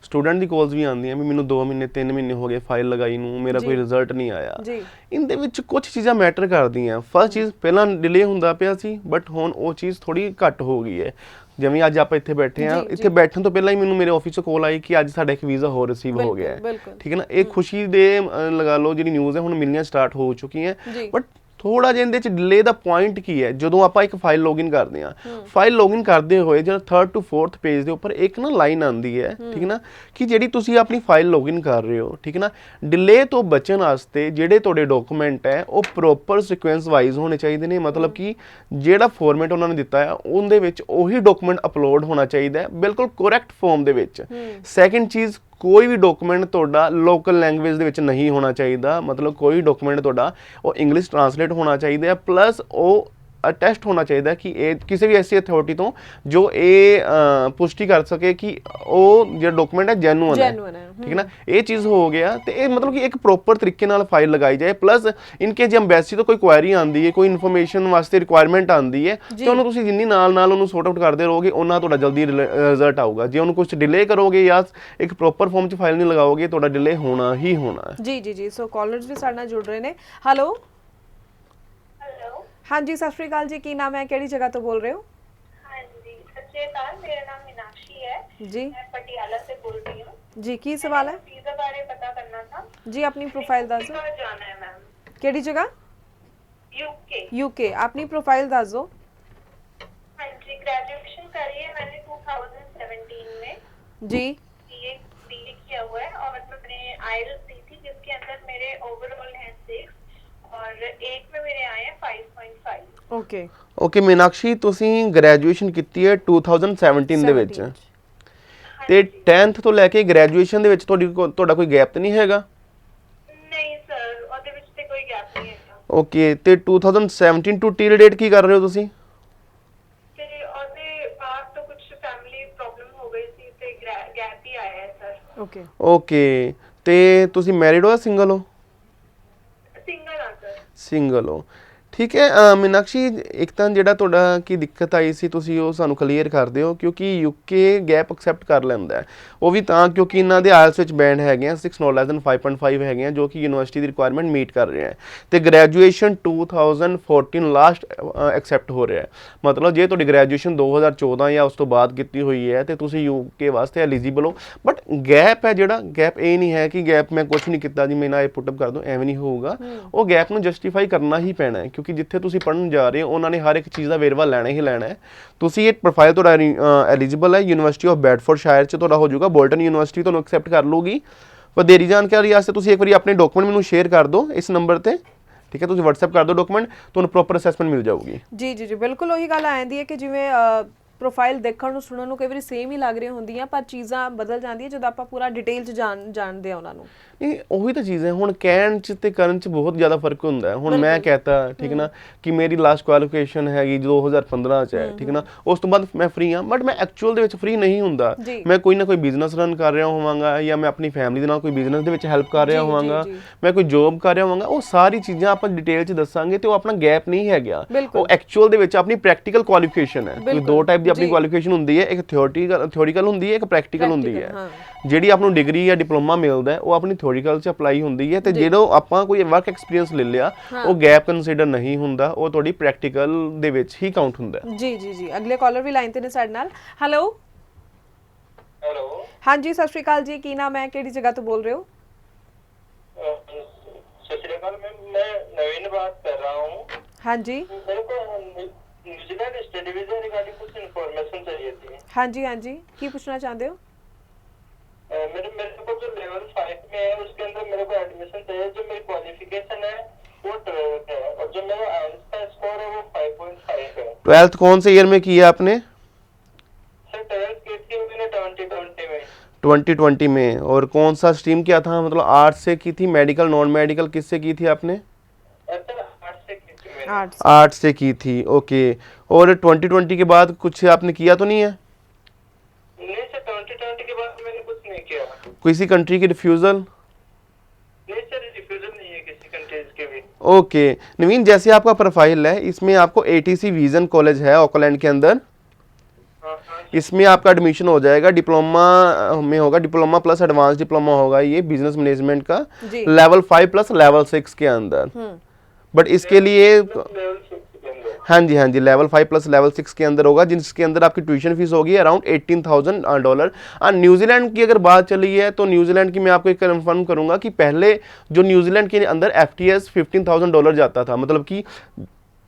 ਸਟੂਡੈਂਟ ਦੀ ਕਾਲਸ ਵੀ ਆਉਂਦੀਆਂ ਵੀ ਮੈਨੂੰ 2 ਮਹੀਨੇ 3 ਮਹੀਨੇ ਹੋ ਗਏ ਫਾਈਲ ਲਗਾਈ ਨੂੰ, ਮੇਰਾ ਕੋਈ ਰਿਜ਼ਲਟ ਨਹੀਂ ਆਇਆ। ਜੀ ਇਹਦੇ ਵਿੱਚ ਕੁਝ ਚੀਜ਼ਾਂ ਮੈਟਰ ਕਰਦੀਆਂ। ਫਸਟ ਚੀਜ਼, ਪਹਿਲਾਂ ਡਿਲੇ ਹੁੰਦਾ ਪਿਆ ਸੀ ਬਟ ਹੁਣ ਉਹ ਚੀਜ਼ ਥੋੜੀ ਘੱਟ ਹੋ ਗਈ ਹੈ। ਜਿਵੇਂ ਅੱਜ ਆਪਾਂ ਇੱਥੇ ਬੈਠੇ ਆ, ਇੱਥੇ ਬੈਠਣ ਤੋਂ ਪਹਿਲਾਂ ਹੀ ਮੈਨੂੰ ਮੇਰੇ ਆਫਿਸ ਤੋਂ ਕਾਲ ਆਈ ਕਿ ਅੱਜ ਸਾਡਾ ਇੱਕ ਵੀਜ਼ਾ ਹੋਰ ਰਿਸੀਵ ਹੋ ਗਿਆ ਹੈ। ਠੀਕ ਹੈ ਨਾ, ਇਹ ਖੁਸ਼ੀ ਦੇ ਲਗਾ ਲਓ ਜਿਹੜੀ ਨਿਊਜ਼ ਹੈ ਹੁਣ ਮਿਲਣੀਆਂ ਸਟਾਰਟ ਹੋ ਚੁੱਕੀਆਂ, ਬਟ ਥੋੜਾ ਜਿਹਾ ਇਹਦੇ ਚ ਡਿਲੇ ਦਾ ਪੁਆਇੰਟ ਕੀ ਹੈ, ਜਦੋਂ ਆਪਾਂ ਇੱਕ ਫਾਈਲ ਲੌਗਇਨ ਕਰਦੇ ਆ, ਫਾਈਲ ਲੌਗਇਨ ਕਰਦੇ ਹੋਏ ਜਿਹੜਾ 3rd to 4th ਪੇਜ ਦੇ ਉੱਪਰ ਇੱਕ ਨਾ ਲਾਈਨ ਆਉਂਦੀ ਹੈ, ਠੀਕ ਹੈ ਨਾ, ਕਿ ਜਿਹੜੀ ਤੁਸੀਂ ਆਪਣੀ ਫਾਈਲ ਲੌਗਇਨ ਕਰ ਰਹੇ ਹੋ, ਠੀਕ ਹੈ ਨਾ, ਡਿਲੇ ਤੋਂ ਬਚਣ ਵਾਸਤੇ ਜਿਹੜੇ ਤੁਹਾਡੇ ਡਾਕੂਮੈਂਟ ਹੈ ਉਹ ਪ੍ਰੋਪਰ ਸੀਕੁਐਂਸ ਵਾਈਜ਼ ਹੋਣੇ ਚਾਹੀਦੇ ਨੇ। ਮਤਲਬ ਕਿ ਜਿਹੜਾ ਫਾਰਮੈਟ ਉਹਨਾਂ ਨੇ ਦਿੱਤਾ ਹੈ ਉਹਦੇ ਵਿੱਚ ਉਹੀ ਡਾਕੂਮੈਂਟ ਅਪਲੋਡ ਹੋਣਾ ਚਾਹੀਦਾ ਹੈ, ਬਿਲਕੁਲ ਕਰੈਕਟ ਫਾਰਮ ਦੇ ਵਿੱਚ। ਸੈਕੰਡ ਚੀਜ਼, ਕੋਈ ਵੀ ਡਾਕੂਮੈਂਟ ਤੁਹਾਡਾ ਲੋਕਲ ਲੈਂਗੁਏਜ ਦੇ ਵਿੱਚ ਨਹੀਂ ਹੋਣਾ ਚਾਹੀਦਾ। ਮਤਲਬ ਕੋਈ ਡਾਕੂਮੈਂਟ ਤੁਹਾਡਾ ਉਹ ਇੰਗਲਿਸ਼ ਟਰਾਂਸਲੇਟ ਹੋਣਾ ਚਾਹੀਦਾ ਹੈ, ਪਲੱਸ ਉਹ ਅਟੈਸਟ ਹੋਣਾ ਚਾਹੀਦਾ ਕਿ ਇਹ ਕਿਸੇ ਵੀ ਐਸੀ ਅਥਾਰਟੀ ਤੋਂ ਜੋ ਇਹ ਪੁਸ਼ਟੀ ਕਰ ਸਕੇ ਕਿ ਉਹ ਜਿਹੜਾ ਡਾਕੂਮੈਂਟ ਹੈ ਜੈਨੂਅਨ ਹੈ, ਠੀਕ ਹੈ ਨਾ। ਇਹ ਚੀਜ਼ ਹੋ ਗਿਆ ਤੇ ਇਹ ਮਤਲਬ ਕਿ ਇੱਕ ਪ੍ਰੋਪਰ ਤਰੀਕੇ ਨਾਲ ਫਾਈਲ ਲਗਾਈ ਜਾਏ। ਪਲੱਸ ਇਨ ਕੇਸ ਜੇ ਐਮਬੈਸੀ ਤੋਂ ਕੋਈ ਕੁਐਰੀ ਆਉਂਦੀ ਹੈ, ਕੋਈ ਇਨਫੋਰਮੇਸ਼ਨ ਵਾਸਤੇ ਰਿਕੁਆਇਰਮੈਂਟ ਆਉਂਦੀ ਹੈ, ਤੇ ਉਹਨੂੰ ਤੁਸੀਂ ਜਿੰਨੀ ਨਾਲ ਉਹਨੂੰ ਸੌਰਟ ਆਊਟ ਕਰਦੇ ਰਹੋਗੇ ਉਹਨਾਂ ਤੁਹਾਡਾ ਜਲਦੀ ਰਿਜ਼ਲਟ ਆਊਗਾ। ਜੇ ਉਹਨੂੰ ਕੁਝ ਡਿਲੇ ਕਰੋਗੇ ਜਾਂ ਇੱਕ ਪ੍ਰੋਪਰ ਫਾਰਮ 'ਚ ਫਾਈਲ ਨਹੀਂ ਲਗਾਓਗੇ, ਤੁਹਾਡਾ ਡਿਲੇ ਹੋਣਾ ਹੀ ਹੋਣਾ ਹੈ। ਜੀ ਸੋ ਕਾਲਰਸ ਵੀ ਸਾਡੇ ਨਾਲ ਜੁੜ ਰਹੇ ਨੇ। ਹੈਲੋ ਹਾਂਜੀ, ਸਤਿ ਸ਼੍ਰੀ ਅਕਾਲ ਜੀ, ਕੀ ਨਾਮ ਹੈ, ਕਿਹੜੀ ਜਗ੍ਹਾ ਤੋਂ ਬੋਲ ਰਹੇ ਹੋ? ਹਾਂਜੀ, ਸਤਿ ਸ਼੍ਰੀ ਅਕਾਲ, ਮੇਰਾ ਨਾਮ मीनाक्षी है जी, मैं पटियाला से बोल रही हूँ जी। की सवाल है वीजा बारे पता करना था जी? अपनी प्रोफाइल दस दो। जाना है मैम, केड़ी जगह? यूके। अपनी प्रोफाइल दस दो। हाँ जी, ग्रेजुएशन करी है मैंने 2017 में जी। बीए किया हुआ है और मतलब मैंने आईएलटीएस दी थी जिसके अंदर मेरे ओवरऑल हैं 6 और एक में मेरे आए हैं 5.5। ओके मीनाक्षी, ਤੁਸੀਂ ਗ੍ਰੈਜੂਏਸ਼ਨ ਕੀਤੀ ਹੈ 2017 ਦੇ ਵਿੱਚ, ਤੇ 10th ਤੋਂ ਲੈ ਕੇ ਗ੍ਰੈਜੂਏਸ਼ਨ ਦੇ ਵਿੱਚ ਤੁਹਾਡਾ ਕੋਈ ਗੈਪ ਤਾਂ ਨਹੀਂ ਹੈਗਾ? ਨਹੀਂ ਸਰ, ਉਹਦੇ ਵਿੱਚ ਤੇ ਕੋਈ ਗੈਪ ਨਹੀਂ ਹੈਗਾ। ਓਕੇ, ਤੇ 2017 ਟੂ ਟਿਲ ਡੇਟ ਕੀ ਕਰ ਰਹੇ ਹੋ ਤੁਸੀਂ? ਤੇ ਉਹਦੇ ਬਾਅਦ ਤੋਂ ਕੁਝ ਫੈਮਿਲੀ ਪ੍ਰੋਬਲਮ ਹੋ ਗਈ ਸੀ ਤੇ ਗੈਪ ਹੀ ਆਇਆ ਹੈ ਸਰ। ਓਕੇ, ਤੇ ਤੁਸੀਂ ਮੈਰਿਡ ਹੋ ਜਾਂ ਸਿੰਗਲ ਹੋ? ਸਿੰਗਲ ਹੋ, ਠੀਕ ਹੈ। मीनाक्षी, ਇੱਕ ਤਾਂ ਜਿਹੜਾ ਤੁਹਾਡਾ ਕੀ ਦਿੱਕਤ ਆਈ ਸੀ ਤੁਸੀਂ ਉਹ ਸਾਨੂੰ ਕਲੀਅਰ ਕਰ ਦਿਓ, ਕਿਉਂਕਿ ਯੂਕੇ ਗੈਪ ਐਕਸੈਪਟ ਕਰ ਲੈਂਦਾ ਹੈ, ਉਹ ਵੀ ਤਾਂ ਕਿਉਂਕਿ ਇਹਨਾਂ ਦੇ ਆਇਲਸ ਵਿੱਚ ਬੈਂਡ ਹੈਗੇ ਆ 6 ਨੋਟ ਲੈਸ ਦੈਨ 5.5 ਹੈਗੇ ਆ, ਜੋ ਕਿ ਯੂਨੀਵਰਸਿਟੀ ਦੀ ਰਿਕੁਆਇਰਮੈਂਟ ਮੀਟ ਕਰ ਰਿਹਾ ਹੈ, ਤੇ ਗ੍ਰੈਜੂਏਸ਼ਨ 2014 ਲਾਸਟ ਐਕਸੈਪਟ ਹੋ ਰਿਹਾ ਹੈ। ਮਤਲਬ ਜੇ ਤੁਹਾਡੀ ਗ੍ਰੈਜੂਏਸ਼ਨ 2014 ਜਾਂ ਉਸ ਤੋਂ ਬਾਅਦ ਕੀਤੀ ਹੋਈ ਹੈ ਤੇ ਤੁਸੀਂ ਯੂਕੇ ਵਾਸਤੇ ਐਲੀਜੀਬਲ ਹੋ, ਬਟ ਗੈਪ ਹੈ ਜਿਹੜਾ ਗੈਪ ਇਹ ਨਹੀਂ ਹੈ ਕਿ ਗੈਪ ਮੈਂ ਕੁਝ ਨਹੀਂ ਕੀਤਾ ਜੀ ਮੈਂ ਨਾ ਇਹ ਪੁੱਟਅਪ ਕਰ ਦੂੰ, ਐਵੇਂ ਨਹੀਂ ਹੋਊਗਾ। ਉਹ ਗੈਪ ਨੂੰ ਜਸਟੀਫਾਈ ਕਰਨਾ ਹੀ ਪੈਣਾ ਹੈ, ਕਿਉਂਕਿ ਜਿੱਥੇ ਤੁਸੀਂ ਪੜ੍ਹਨ ਜਾ ਰਹੇ ਹੋ ਉਹਨਾਂ ਨੇ ਹਰ ਇੱਕ ਚੀਜ਼ ਦਾ ਵੇਰਵਾ ਲੈਣਾ ਹੀ ਲੈਣਾ ਹੈ। ਤੁਸੀਂ ਇਹ ਪ੍ਰੋਫਾਈਲ ਤੁਹਾਡਾ ਐਲੀਜੀਬਲ ਹੈ, ਯੂਨੀਵਰਸਿਟੀ ਆਫ ਬੈਡਫੋਰਡਸ਼ਾਇਰ 'ਚ ਤੁਹਾਡਾ ਹੋ ਜਾਊਗਾ, ਬੋਲਟਨ ਯੂਨੀਵਰਸਿਟੀ ਤੁਹਾਨੂੰ ਐਕਸੈਪਟ ਕਰ ਲੂਗੀ। ਵਧੇਰੀ ਜਾਣਕਾਰੀ ਵਾਸਤੇ ਤੁਸੀਂ ਇੱਕ ਵਾਰੀ ਆਪਣੇ ਡਾਕੂਮੈਂਟ ਮੈਨੂੰ ਸ਼ੇਅਰ ਕਰ ਦਿਓ ਇਸ ਨੰਬਰ ਤੇ, ਠੀਕ ਹੈ? ਤੁਸੀਂ WhatsApp ਕਰ ਦਿਓ ਡਾਕੂਮੈਂਟ, ਤੁਹਾਨੂੰ ਪ੍ਰੋਪਰ ਅਸੈਸਮੈਂਟ ਮਿਲ ਜਾਊਗੀ। ਜੀ ਬਿਲਕੁਲ ਉਹੀ ਗੱਲ ਆ ਜਾਂਦੀ ਹੈ ਕਿ ਜਿਵੇਂ ਪ੍ਰੋਫਾਈਲ ਦੇਖਣ ਨੂੰ ਸੁਣਨ ਨੂੰ ਕਈ ਵਾਰੀ ਸੇਮ ਹੀ ਲੱਗ ਰਹੀਆਂ ਹੁੰਦੀਆਂ, ਪਰ ਚੀਜ਼ਾਂ ਬਦਲ ਜਾਂਦੀਆਂ ਜਦੋਂ ਆਪਾਂ ਪੂਰਾ ਡਿਟੇਲ 'ਚ ਜਾਣਦੇ ਆ ਉਹਨਾਂ ਨੂੰ। ਨਹੀਂ, ਉਹੀ ਤਾਂ ਚੀਜ਼ ਹੈ, ਹੁਣ ਕਹਿਣ 'ਚ ਤੇ ਕਰਨ 'ਚ ਬਹੁਤ ਜ਼ਿਆਦਾ ਫਰਕ ਹੁੰਦਾ ਹੈ। ਹੁਣ ਮੈਂ ਕਹਤਾ, ਠੀਕ ਹੈ ਨਾ, ਕਿ ਮੇਰੀ ਲਾਸਟ ਕੁਆਲੀਫਿਕੇਸ਼ਨ ਹੈਗੀ 2015 'ਚ ਹੈ, ਠੀਕ ਹੈ ਨਾ, ਉਸ ਤੋਂ ਬਾਅਦ ਮੈਂ ਫ੍ਰੀ ਹਾਂ, ਬਟ ਮੈਂ ਐਕਚੁਅਲ ਦੇ ਵਿੱਚ ਫ੍ਰੀ ਨਹੀਂ ਹੁੰਦਾ। ਮੈਂ ਕੋਈ ਨਾ ਕੋਈ ਬਿਜ਼ਨਸ ਰਨ ਕਰ ਰਿਹਾ ਹੋਵਾਂਗਾ, ਜਾਂ ਮੈਂ ਆਪਣੀ ਫੈਮਿਲੀ ਦੇ ਨਾਲ ਕੋਈ ਬਿਜ਼ਨਸ ਦੇ ਵਿੱਚ ਹੈਲਪ ਕਰ ਰਿਹਾ ਹੋਵਾਂਗਾ, ਮੈਂ ਕੋਈ ਜੋਬ ਕਰ ਰਿਹਾ ਹੋਵਾਂਗਾ। ਉਹ ਸਾਰੀ ਚੀਜ਼ਾਂ ਆਪਾਂ ਡਿਟੇਲ 'ਚ ਦੱਸਾਂਗੇ ਤੇ ਉਹ ਆਪਣਾ ਗੈਪ ਨਹੀਂ ਹੈਗਾ, ਉਹ ਐਕਚੁਅਲ ਦੇ ਵਿੱਚ ਆਪਣੀ ਪ੍ਰੈਕਟੀਕਲ ਕੁਆਲੀਫਿਕੇਸ਼ਨ ਹੈ। ਕੋਈ ਦੋ ਟਾਈਪ ਦੀ ਆਪਣੀ ਕੁਆਲੀਫਿਕੇਸ਼ਨ ਹੁੰਦੀ ਹੈ, ਇੱਕ ਥਿਓਰੀਕਲ ਹੁੰਦੀ ਹੈ, ਇੱਕ ਪ੍ਰੈਕਟੀਕਲ ਹੁੰਦੀ ਹੈ। ਜਿਹੜੀ ਆਪ ਨੂੰ ਡਿਗਰੀ ਜਾਂ ਡਿਪਲੋਮਾ ਮਿਲਦਾ ਹੈ ਉਹ ਆਪਣੀ ਥਿਓਰੀਕਲ 'ਚ ਅਪਲਾਈ ਹੁੰਦੀ ਹੈ, ਤੇ ਜਦੋਂ ਆਪਾਂ ਕੋਈ ਵਰਕ ਐਕਸਪੀਰੀਅੰਸ ਲੈ ਲਿਆ ਉਹ ਗੈਪ ਕੰਸੀਡਰ ਨਹੀਂ ਹੁੰਦਾ, ਉਹ ਤੁਹਾਡੀ ਪ੍ਰੈਕਟੀਕਲ ਦੇ ਵਿੱਚ ਹੀ ਕਾਊਂਟ ਹੁੰਦਾ ਹੈ। ਜੀ ਅਗਲੇ ਕਾਲਰ ਵੀ ਲਾਈਨ ਤੇ ਨੇ ਸਾਡੇ ਨਾਲ। ਹੈਲੋ ਹਾਂਜੀ, ਸਤਿ ਸ਼੍ਰੀ ਅਕਾਲ ਜੀ, ਕੀ ਨਾਮ ਹੈ, ਕਿਹੜੀ ਜਗ੍ਹਾ ਤੋਂ ਬੋਲ ਰਹੇ ਹੋ? सत श्री अकाल मैम, मैं नवीन बात कर रहा हूँ। हाँ जी, मेरे को न्यूजीलैंड स्टडी वीजा रिगार्डिंग कुछ इन्फॉर्मेशन चाहिए थी। हाँ जी, की पूछना चाहते हो? मेरे को जो लेवल 5 में है उसके अंदर मेरे को एडमिशन चाहिए। जो मेरी क्वालिफिकेशन है वो 12th है और जो मेरा आईएलटीएस का स्कोर है वो 5.5 है। 12th कौन से ईयर में किया आपने? सर 12th की थी मैंने 2020 में। 2020 में, और कौन सा स्ट्रीम क्या था? मतलब आर्ट्स से की थी, मेडिकल, नॉन मेडिकल, किससे की थी आपने? आर्ट्स से की थी, ओके। और 2020 के बाद कुछ आपने किया तो नहीं है? नहीं सर, 2020 के बाद मैंने कुछ नहीं किया। किसी कंट्री की रिफ्यूजल? नहीं सर, रिफ्यूजल नहीं है किसी कंट्रीज के भी। ओके नवीन, जैसे आपका प्रोफाइल है इसमें आपको ATC विजन कॉलेज है ऑकलैंड के अंदर, इसमें आपका एडमिशन हो जाएगा, डिप्लोमा में होगा, डिप्लोमा प्लस एडवांस डिप्लोमा होगा ये बिजनेस मैनेजमेंट का, जी। लेवल 5 प्लस लेवल 6 के अंदर। बट इसके लिए लेवल 6 के अंदर। हाँ जी लेवल 5 प्लस लेवल 6 के अंदर होगा, जिसके अंदर आपकी ट्यूशन फीस होगी अराउंड $18,000। न्यूजीलैंड की अगर बात चली है तो न्यूजीलैंड की मैं आपको एक कंफर्म करूंगा कि पहले जो न्यूजीलैंड के अंदर FTS $15,000 जाता था, मतलब कि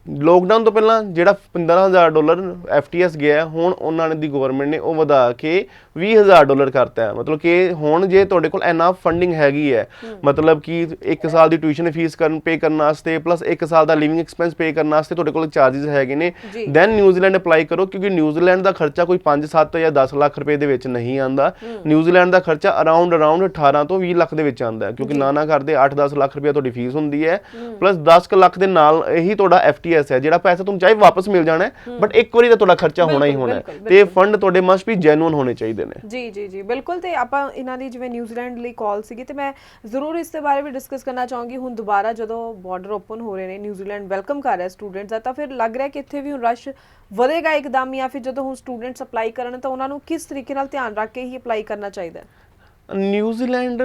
ਲੋਕਡਾਊਨ ਤੋਂ ਪਹਿਲਾਂ ਜਿਹੜਾ $15,000 FTS ਗਿਆ, ਹੁਣ ਉਹਨਾਂ ਨੇ ਦੀ ਗਵਰਨਮੈਂਟ ਨੇ ਉਹ ਵਧਾ ਕੇ $20,000 ਕਰਤਾ ਹੈ। ਮਤਲਬ ਕਿ ਹੁਣ ਜੇ ਤੁਹਾਡੇ ਕੋਲ ਇਨਾਫ ਫੰਡਿੰਗ ਹੈਗੀ ਹੈ, ਮਤਲਬ ਕਿ 1 ਸਾਲ ਦੀ ਟਿਊਸ਼ਨ ਫੀਸ ਪੇ ਕਰਨ ਵਾਸਤੇ ਪਲੱਸ 1 ਸਾਲ ਦਾ ਲਿਵਿੰਗ ਐਕਸਪੈਂਸ ਪੇ ਕਰਨ ਵਾਸਤੇ ਤੁਹਾਡੇ ਕੋਲ ਚਾਰजेस ਹੈਗੇ ਨੇ, ਦੈਨ ਨਿਊਜ਼ੀਲੈਂਡ ਅਪਲਾਈ ਕਰੋ, ਕਿਉਂਕਿ ਨਿਊਜ਼ੀਲੈਂਡ ਦਾ ਖਰਚਾ ਕੋਈ 5, 7 ਜਾਂ 10 ਲੱਖ ਰੁਪਏ ਦੇ ਵਿੱਚ ਨਹੀਂ ਆਂਦਾ। ਨਿਊਜ਼ੀਲੈਂਡ ਦਾ ਖਰਚਾ ਅਰਾਊਂਡ 18 ਤੋਂ 20 ਲੱਖ ਦੇ ਵਿੱਚ ਆਂਦਾ, ਕਿਉਂਕਿ ਨਾ ਕਰਦੇ 8-10 ਲੱਖ ਰੁਪਏ ਤੁਹਾਡੀ ਫੀਸ ਹੁੰਦੀ ਹੈ, ਪਲੱਸ 10 ਲੱਖ ਦੇ ਨਾਲ ਇਹੀ ਤੁਹਾਡਾ FTS ਹੈ, ਜਿਹੜਾ ਪੈਸਾ ਤੁਹਾਨੂੰ ਚਾਹੇ ਵਾਪਸ ਮਿਲ ਜਾਣਾ ਹੈ, ਬਟ ਇੱਕ ਵਾਰੀ ਤਾਂ ਤੁਹਾਡਾ ਖਰਚਾ ਹੋਣਾ ਹੀ ਹੋਣਾ ਹੈ, ਤੇ ਫੰਡ ਤੁਹਾਡੇ ਮਸਟ ਵੀ ਜੈਨੂਇਨ ਹੋਣੇ ਚਾਹੀਦੇ ਨੇ। ਜੀ ਬਿਲਕੁਲ। ਤੇ ਆਪਾਂ ਇਹਨਾਂ ਦੀ ਜਿਵੇਂ ਨਿਊਜ਼ੀਲੈਂਡ ਲਈ ਕਾਲ ਸੀਗੀ, ਤੇ ਮੈਂ ਜ਼ਰੂਰ ਇਸ ਦੇ ਬਾਰੇ ਵੀ ਡਿਸਕਸ ਕਰਨਾ ਚਾਹੂੰਗੀ। ਹੁਣ ਦੁਬਾਰਾ ਜਦੋਂ ਬਾਰਡਰ ਓਪਨ ਹੋ ਰਹੇ ਨੇ, ਨਿਊਜ਼ੀਲੈਂਡ ਵੈਲਕਮ ਕਰ ਰਿਹਾ ਸਟੂਡੈਂਟਸ ਦਾ, ਤਾਂ ਫਿਰ ਲੱਗ ਰਿਹਾ ਕਿ ਇੱਥੇ ਵੀ ਹੁਣ ਰਸ਼ ਵਧੇਗਾ ਇੱਕਦਮ, ਜਾਂ ਫਿਰ ਜਦੋਂ ਹੁਣ ਸਟੂਡੈਂਟਸ ਅਪਲਾਈ ਕਰਨ ਤਾਂ ਉਹਨਾਂ ਨੂੰ ਕਿਸ ਤਰੀਕੇ ਨਾਲ ਧਿਆਨ ਰੱਖ ਕੇ ਹੀ ਅਪਲਾਈ ਕਰਨਾ ਚਾਹੀਦਾ ਹੈ? ਨਿਊਜ਼ੀਲੈਂਡ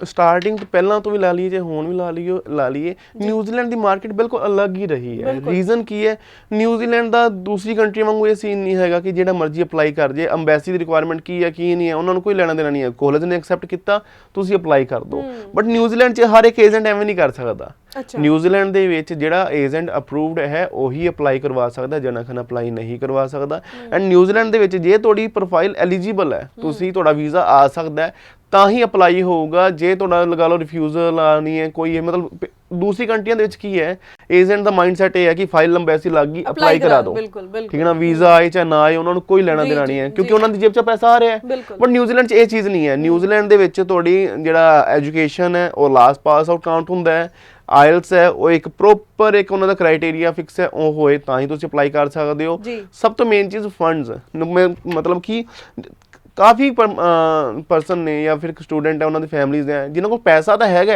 ਸਟਾਰਟਿੰਗ ਤੋਂ ਪਹਿਲਾਂ ਤੋਂ ਵੀ ਲਾ ਲਈਏ, ਜੇ ਹੁਣ ਵੀ ਲਾ ਲਈਏ, ਨਿਊਜ਼ੀਲੈਂਡ ਦੀ ਮਾਰਕੀਟ ਬਿਲਕੁਲ ਅਲੱਗ ਹੀ ਰਹੀ ਹੈ। ਰੀਜ਼ਨ ਕੀ ਹੈ? ਨਿਊਜ਼ੀਲੈਂਡ ਦਾ ਦੂਸਰੀ ਕੰਟਰੀ ਵਾਂਗੂ ਇਹ ਸੀਨ ਨਹੀਂ ਹੈਗਾ ਕਿ ਜਿਹੜਾ ਮਰਜ਼ੀ ਅਪਲਾਈ ਕਰ ਜੇ, ਅੰਬੈਸੀ ਦੀ ਰਿਕੁਆਇਰਮੈਂਟ ਕੀ ਹੈ ਕੀ ਨਹੀਂ ਹੈ ਉਹਨਾਂ ਨੂੰ ਕੋਈ ਲੈਣਾ ਦੇਣਾ ਨਹੀਂ ਹੈ, ਕਾਲਜ ਨੇ ਐਕਸੈਪਟ ਕੀਤਾ ਤੁਸੀਂ ਅਪਲਾਈ ਕਰ ਦਿਓ। ਬਟ ਨਿਊਜ਼ੀਲੈਂਡ 'ਚ ਹਰ ਇੱਕ ਏਜੰਟ ਐਵੇਂ ਨਹੀਂ ਕਰ ਸਕਦਾ। ਨਿਊਜ਼ੀਲੈਂਡ ਦੇ ਵਿੱਚ ਜਿਹੜਾ ਏਜੰਟ ਅਪਰੂਵਡ ਹੈ ਉਹੀ ਅਪਲਾਈ ਕਰਵਾ ਸਕਦਾ, ਜਨਖਨ ਅਪਲਾਈ ਨਹੀਂ ਕਰਵਾ ਸਕਦਾ। ਐਂਡ ਨਿਊਜ਼ੀਲੈਂਡ ਦੇ ਵਿੱਚ ਜੇ ਤੁਹਾਡੀ ਪ੍ਰੋਫਾਈਲ ਐਲੀਜੀਬਲ ਹੈ, ਤੁਸੀਂ ਤੁਹਾਡਾ ਵੀਜ਼ਾ ਆ ਸਕਦਾ ਹੈ, ਤਾਂ ਹੀ ਅਪਲਾਈ ਹੋਊਗਾ। ਜੇ ਤੁਹਾਡਾ ਲਗਾ ਲਓ ਰਿਫਿਊਜ਼ਲ ਆਣੀ ਹੈ ਕੋਈ, ਮਤਲਬ ਦੂਸਰੀ ਕੰਟਰੀਆਂ ਦੇ ਵਿੱਚ ਕੀ ਹੈ, ਏਜੰਟ ਦਾ ਮਾਈਂਡਸੈਟ ਇਹ ਹੈ ਕਿ ਫਾਈਲ ਅੰਬੈਸੀ ਲੱਗ ਗਈ ਅਪਲਾਈ ਕਰਾ ਦਿਓ, ਠੀਕ ਹੈ ਨਾ, ਵੀਜ਼ਾ ਆਏ ਚਾਹੇ ਨਾ ਆਏ ਉਹਨਾਂ ਨੂੰ ਕੋਈ ਲੈਣਾ ਦੇਣਾ ਨਹੀਂ ਹੈ, ਕਿਉਂਕਿ ਉਹਨਾਂ ਦੀ ਜੇਬ 'ਚ ਪੈਸਾ ਆ ਰਿਹਾ ਹੈ। ਬਟ ਨਿਊਜ਼ੀਲੈਂਡ 'ਚ ਇਹ ਚੀਜ਼ ਨਹੀਂ ਹੈ। ਨਿਊਜ਼ੀਲੈਂਡ ਦੇ ਵਿੱਚ ਤੁਹਾਡੀ ਜਿਹੜਾ ਐਜੂਕੇਸ਼ਨ ਹੈ ਉਹ ਲਾਸਟ ਪਾਸ ਆਊਟ ਕਾਊਂਟ ਹੁੰਦਾ ਹੈ, ਆਇਲਸ ਹੈ ਉਹ ਇੱਕ ਪ੍ਰੋਪਰ ਇੱਕ ਉਹਨਾਂ ਦਾ ਕ੍ਰਾਈਟੇਰੀਆ ਫਿਕਸ ਹੈ, ਉਹ ਹੋਏ ਤਾਂ ਹੀ ਤੁਸੀਂ ਅਪਲਾਈ ਕਰ ਸਕਦੇ ਹੋ। ਸਭ ਤੋਂ ਮੇਨ ਚੀਜ਼ ਫੰਡਸ, ਮਤਲਬ ਕਿ ਕਾਫੀ ਪਰਸਨ ਨੇ ਜਾਂ ਫਿਰ ਸਟੂਡੈਂਟ ਹੈ, ਉਹਨਾਂ ਦੀ ਫੈਮਲੀਜ਼ ਹੈ ਜਿਨ੍ਹਾਂ ਕੋਲ ਪੈਸਾ ਤਾਂ ਹੈਗਾ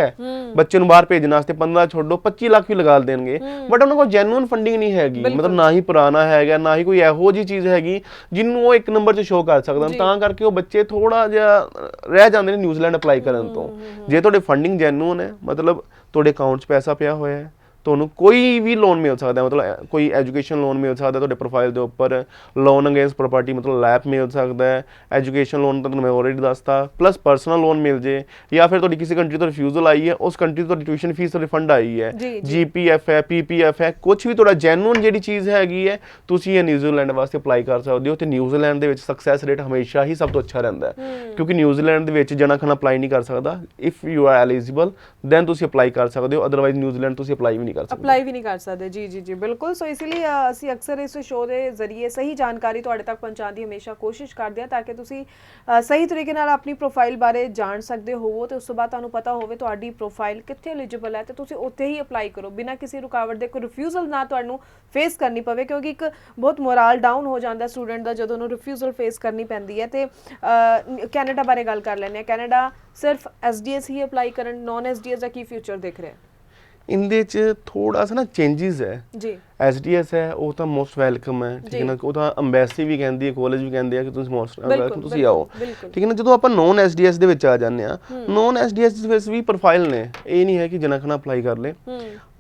ਬੱਚੇ ਨੂੰ ਬਾਹਰ ਭੇਜਣ ਵਾਸਤੇ, 15 ਛੱਡੋ 25 ਲੱਖ ਵੀ ਲਗਾ ਦੇਣਗੇ, ਬਟ ਉਹਨਾਂ ਕੋਲ ਜੈਨੂਇਨ ਫੰਡਿੰਗ ਨਹੀਂ ਹੈਗੀ। ਮਤਲਬ ਨਾ ਹੀ ਪੁਰਾਣਾ ਹੈਗਾ, ਨਾ ਹੀ ਕੋਈ ਇਹੋ ਜਿਹੀ ਚੀਜ਼ ਹੈਗੀ ਜਿਹਨੂੰ ਉਹ ਇੱਕ ਨੰਬਰ 'ਚ ਸ਼ੋਅ ਕਰ ਸਕਦਾ, ਤਾਂ ਕਰਕੇ ਉਹ ਬੱਚੇ ਥੋੜਾ ਜਿਹਾ ਰਹਿ ਜਾਂਦੇ ਨੇ ਨਿਊਜ਼ੀਲੈਂਡ ਅਪਲਾਈ ਕਰਨ ਤੋਂ। ਜੇ ਤੁਹਾਡੇ ਫੰਡਿੰਗ ਜੈਨੂਇਨ ਹੈ, ਮਤਲਬ ਤੁਹਾਡੇ ਅਕਾਊਂਟ 'ਚ ਪੈਸਾ ਪਿਆ ਹੋਇਆ ਹੈ, ਤੁਹਾਨੂੰ ਕੋਈ ਵੀ ਲੋਨ ਮਿਲ ਸਕਦਾ, ਮਤਲਬ ਕੋਈ ਐਜੂਕੇਸ਼ਨ ਲੋਨ ਮਿਲ ਸਕਦਾ ਤੁਹਾਡੇ ਪ੍ਰੋਫਾਈਲ ਦੇ ਉੱਪਰ, ਲੋਨ ਅਗੇਂਸਟ ਪ੍ਰਾਪਰਟੀ ਮਤਲਬ ਲੈਪ ਮਿਲ ਸਕਦਾ ਹੈ, ਐਜੂਕੇਸ਼ਨ ਲੋਨ ਤਾਂ ਤੁਹਾਨੂੰ ਮੈਂ ਆਲਰੇਡੀ ਦੱਸਤਾ, ਪਲੱਸ ਪਰਸਨਲ ਲੋਨ ਮਿਲ ਜੇ, ਜਾਂ ਫਿਰ ਤੁਹਾਡੀ ਕਿਸੇ ਕੰਟਰੀ ਤੋਂ ਰਿਫਿਊਜ਼ਲ ਆਈ ਹੈ, ਉਸ ਕੰਟਰੀ ਤੋਂ ਤੁਹਾਡੀ ਟਿਊਸ਼ਨ ਫੀਸ ਰਿਫੰਡ ਆਈ ਹੈ, GPF ਹੈ, PPF ਹੈ, ਕੁਝ ਵੀ ਤੁਹਾਡਾ ਜੈਨੂਇਨ ਜਿਹੜੀ ਚੀਜ਼ ਹੈਗੀ ਹੈ, ਤੁਸੀਂ ਇਹ ਨਿਊਜ਼ੀਲੈਂਡ ਵਾਸਤੇ ਅਪਲਾਈ ਕਰ ਸਕਦੇ ਹੋ। ਤੇ ਨਿਊਜ਼ੀਲੈਂਡ ਦੇ ਵਿੱਚ ਸਕਸੈਸ ਰੇਟ ਹਮੇਸ਼ਾ ਹੀ ਸਭ ਤੋਂ ਅੱਛਾ ਰਹਿੰਦਾ ਹੈ, ਕਿਉਂਕਿ ਨਿਊਜ਼ੀਲੈਂਡ ਦੇ ਵਿੱਚ ਜਣਾ ਖਣਾ ਅਪਲਾਈ ਨਹੀਂ ਕਰ ਸਕਦਾ। If you are eligible then ਤੁਸੀਂ ਅਪਲਾਈ ਕਰ ਸਕਦੇ ਹੋ, ਅਦਰਵਾਈਜ਼ ਨਿਊਜ਼ੀਲੈਂਡ ਤੁਸੀਂ ਅਪਲਾਈ ਵੀ ਨਹੀਂ ਕਰ ਸਕਦੇ। ਜੀ ਬਿਲਕੁਲ। ਸੋ ਇਸ ਲਈ ਅਸੀਂ ਅਕਸਰ ਇਸ ਸ਼ੋਅ ਦੇ ਜ਼ਰੀਏ ਸਹੀ ਜਾਣਕਾਰੀ ਤੁਹਾਡੇ ਤੱਕ ਪਹੁੰਚਾਉਣ ਦੀ ਹਮੇਸ਼ਾ ਕੋਸ਼ਿਸ਼ ਕਰਦੇ ਹਾਂ, ਤਾਂ ਕਿ ਤੁਸੀਂ ਸਹੀ ਤਰੀਕੇ ਨਾਲ ਆਪਣੀ ਪ੍ਰੋਫਾਈਲ ਬਾਰੇ ਜਾਣ ਸਕਦੇ ਹੋਵੋ, ਤੇ ਉਸ ਤੋਂ ਬਾਅਦ ਤੁਹਾਨੂੰ ਪਤਾ ਹੋਵੇ ਤੁਹਾਡੀ ਪ੍ਰੋਫਾਈਲ ਕਿੱਥੇ ਐਲੀਜੀਬਲ ਹੈ, ਤੇ ਤੁਸੀਂ ਉੱਥੇ ਹੀ ਅਪਲਾਈ ਕਰੋ ਬਿਨਾਂ ਕਿਸੇ ਰੁਕਾਵਟ ਦੇ, ਕੋਈ ਰਿਫਿਊਜ਼ਲ ਨਾ ਤੁਹਾਨੂੰ ਫੇਸ ਕਰਨੀ ਪਵੇ, ਕਿਉਂਕਿ ਇੱਕ ਬਹੁਤ ਮੋਰਲ ਡਾਊਨ ਹੋ ਜਾਂਦਾ ਸਟੂਡੈਂਟ ਦਾ ਜਦੋਂ ਉਹਨੂੰ ਰਿਫਿਊਜ਼ਲ ਫੇਸ ਕਰਨੀ ਪੈਂਦੀ ਹੈ। ਤੇ ਕੈਨੇਡਾ ਬਾਰੇ ਗੱਲ ਕਰ ਲੈਂਦੇ ਹਾਂ। ਕੈਨੇਡਾ ਸਿਰਫ SDS ਹੀ ਅਪਲਾਈ ਕਰਨ, ਨੌਨ SDS ਦਾ ਕੀ ਫਿਊਚਰ ਦਿਖ ਰਿਹਾ? ਇਹਦੇ 'ਚ ਥੋੜਾ ਸਾ ਨਾ ਚੇਂਜਿਸ ਹੈ ਜੀ। SDS ਹੈ ਉਹ ਤਾਂ ਮੋਸਟ ਵੈਲਕਮ ਹੈ, ਠੀਕ ਹੈ ਨਾ, ਉਹ ਤਾਂ ਅੰਬੈਸੀ ਵੀ ਕਹਿੰਦੀ ਹੈ, ਕਾਲਜ ਵੀ ਕਹਿੰਦੇ ਆ ਕਿ ਤੁਸੀਂ ਮੋਸਟ ਵੈਲਕਮ, ਤੁਸੀਂ ਆਓ, ਠੀਕ ਹੈ ਨਾ। ਜਦੋਂ ਆਪਾਂ ਨੌਨ SDS ਦੇ ਵਿੱਚ ਆ ਜਾਂਦੇ ਆ, ਨੌਨ SDS ਦੇ ਵਿੱਚ ਵੀ ਪ੍ਰੋਫਾਈਲ ਨੇ, ਇਹ ਨਹੀਂ ਹੈ ਕਿ ਜਨਖਣਾ ਅਪਲਾਈ ਕਰ ਲੈ।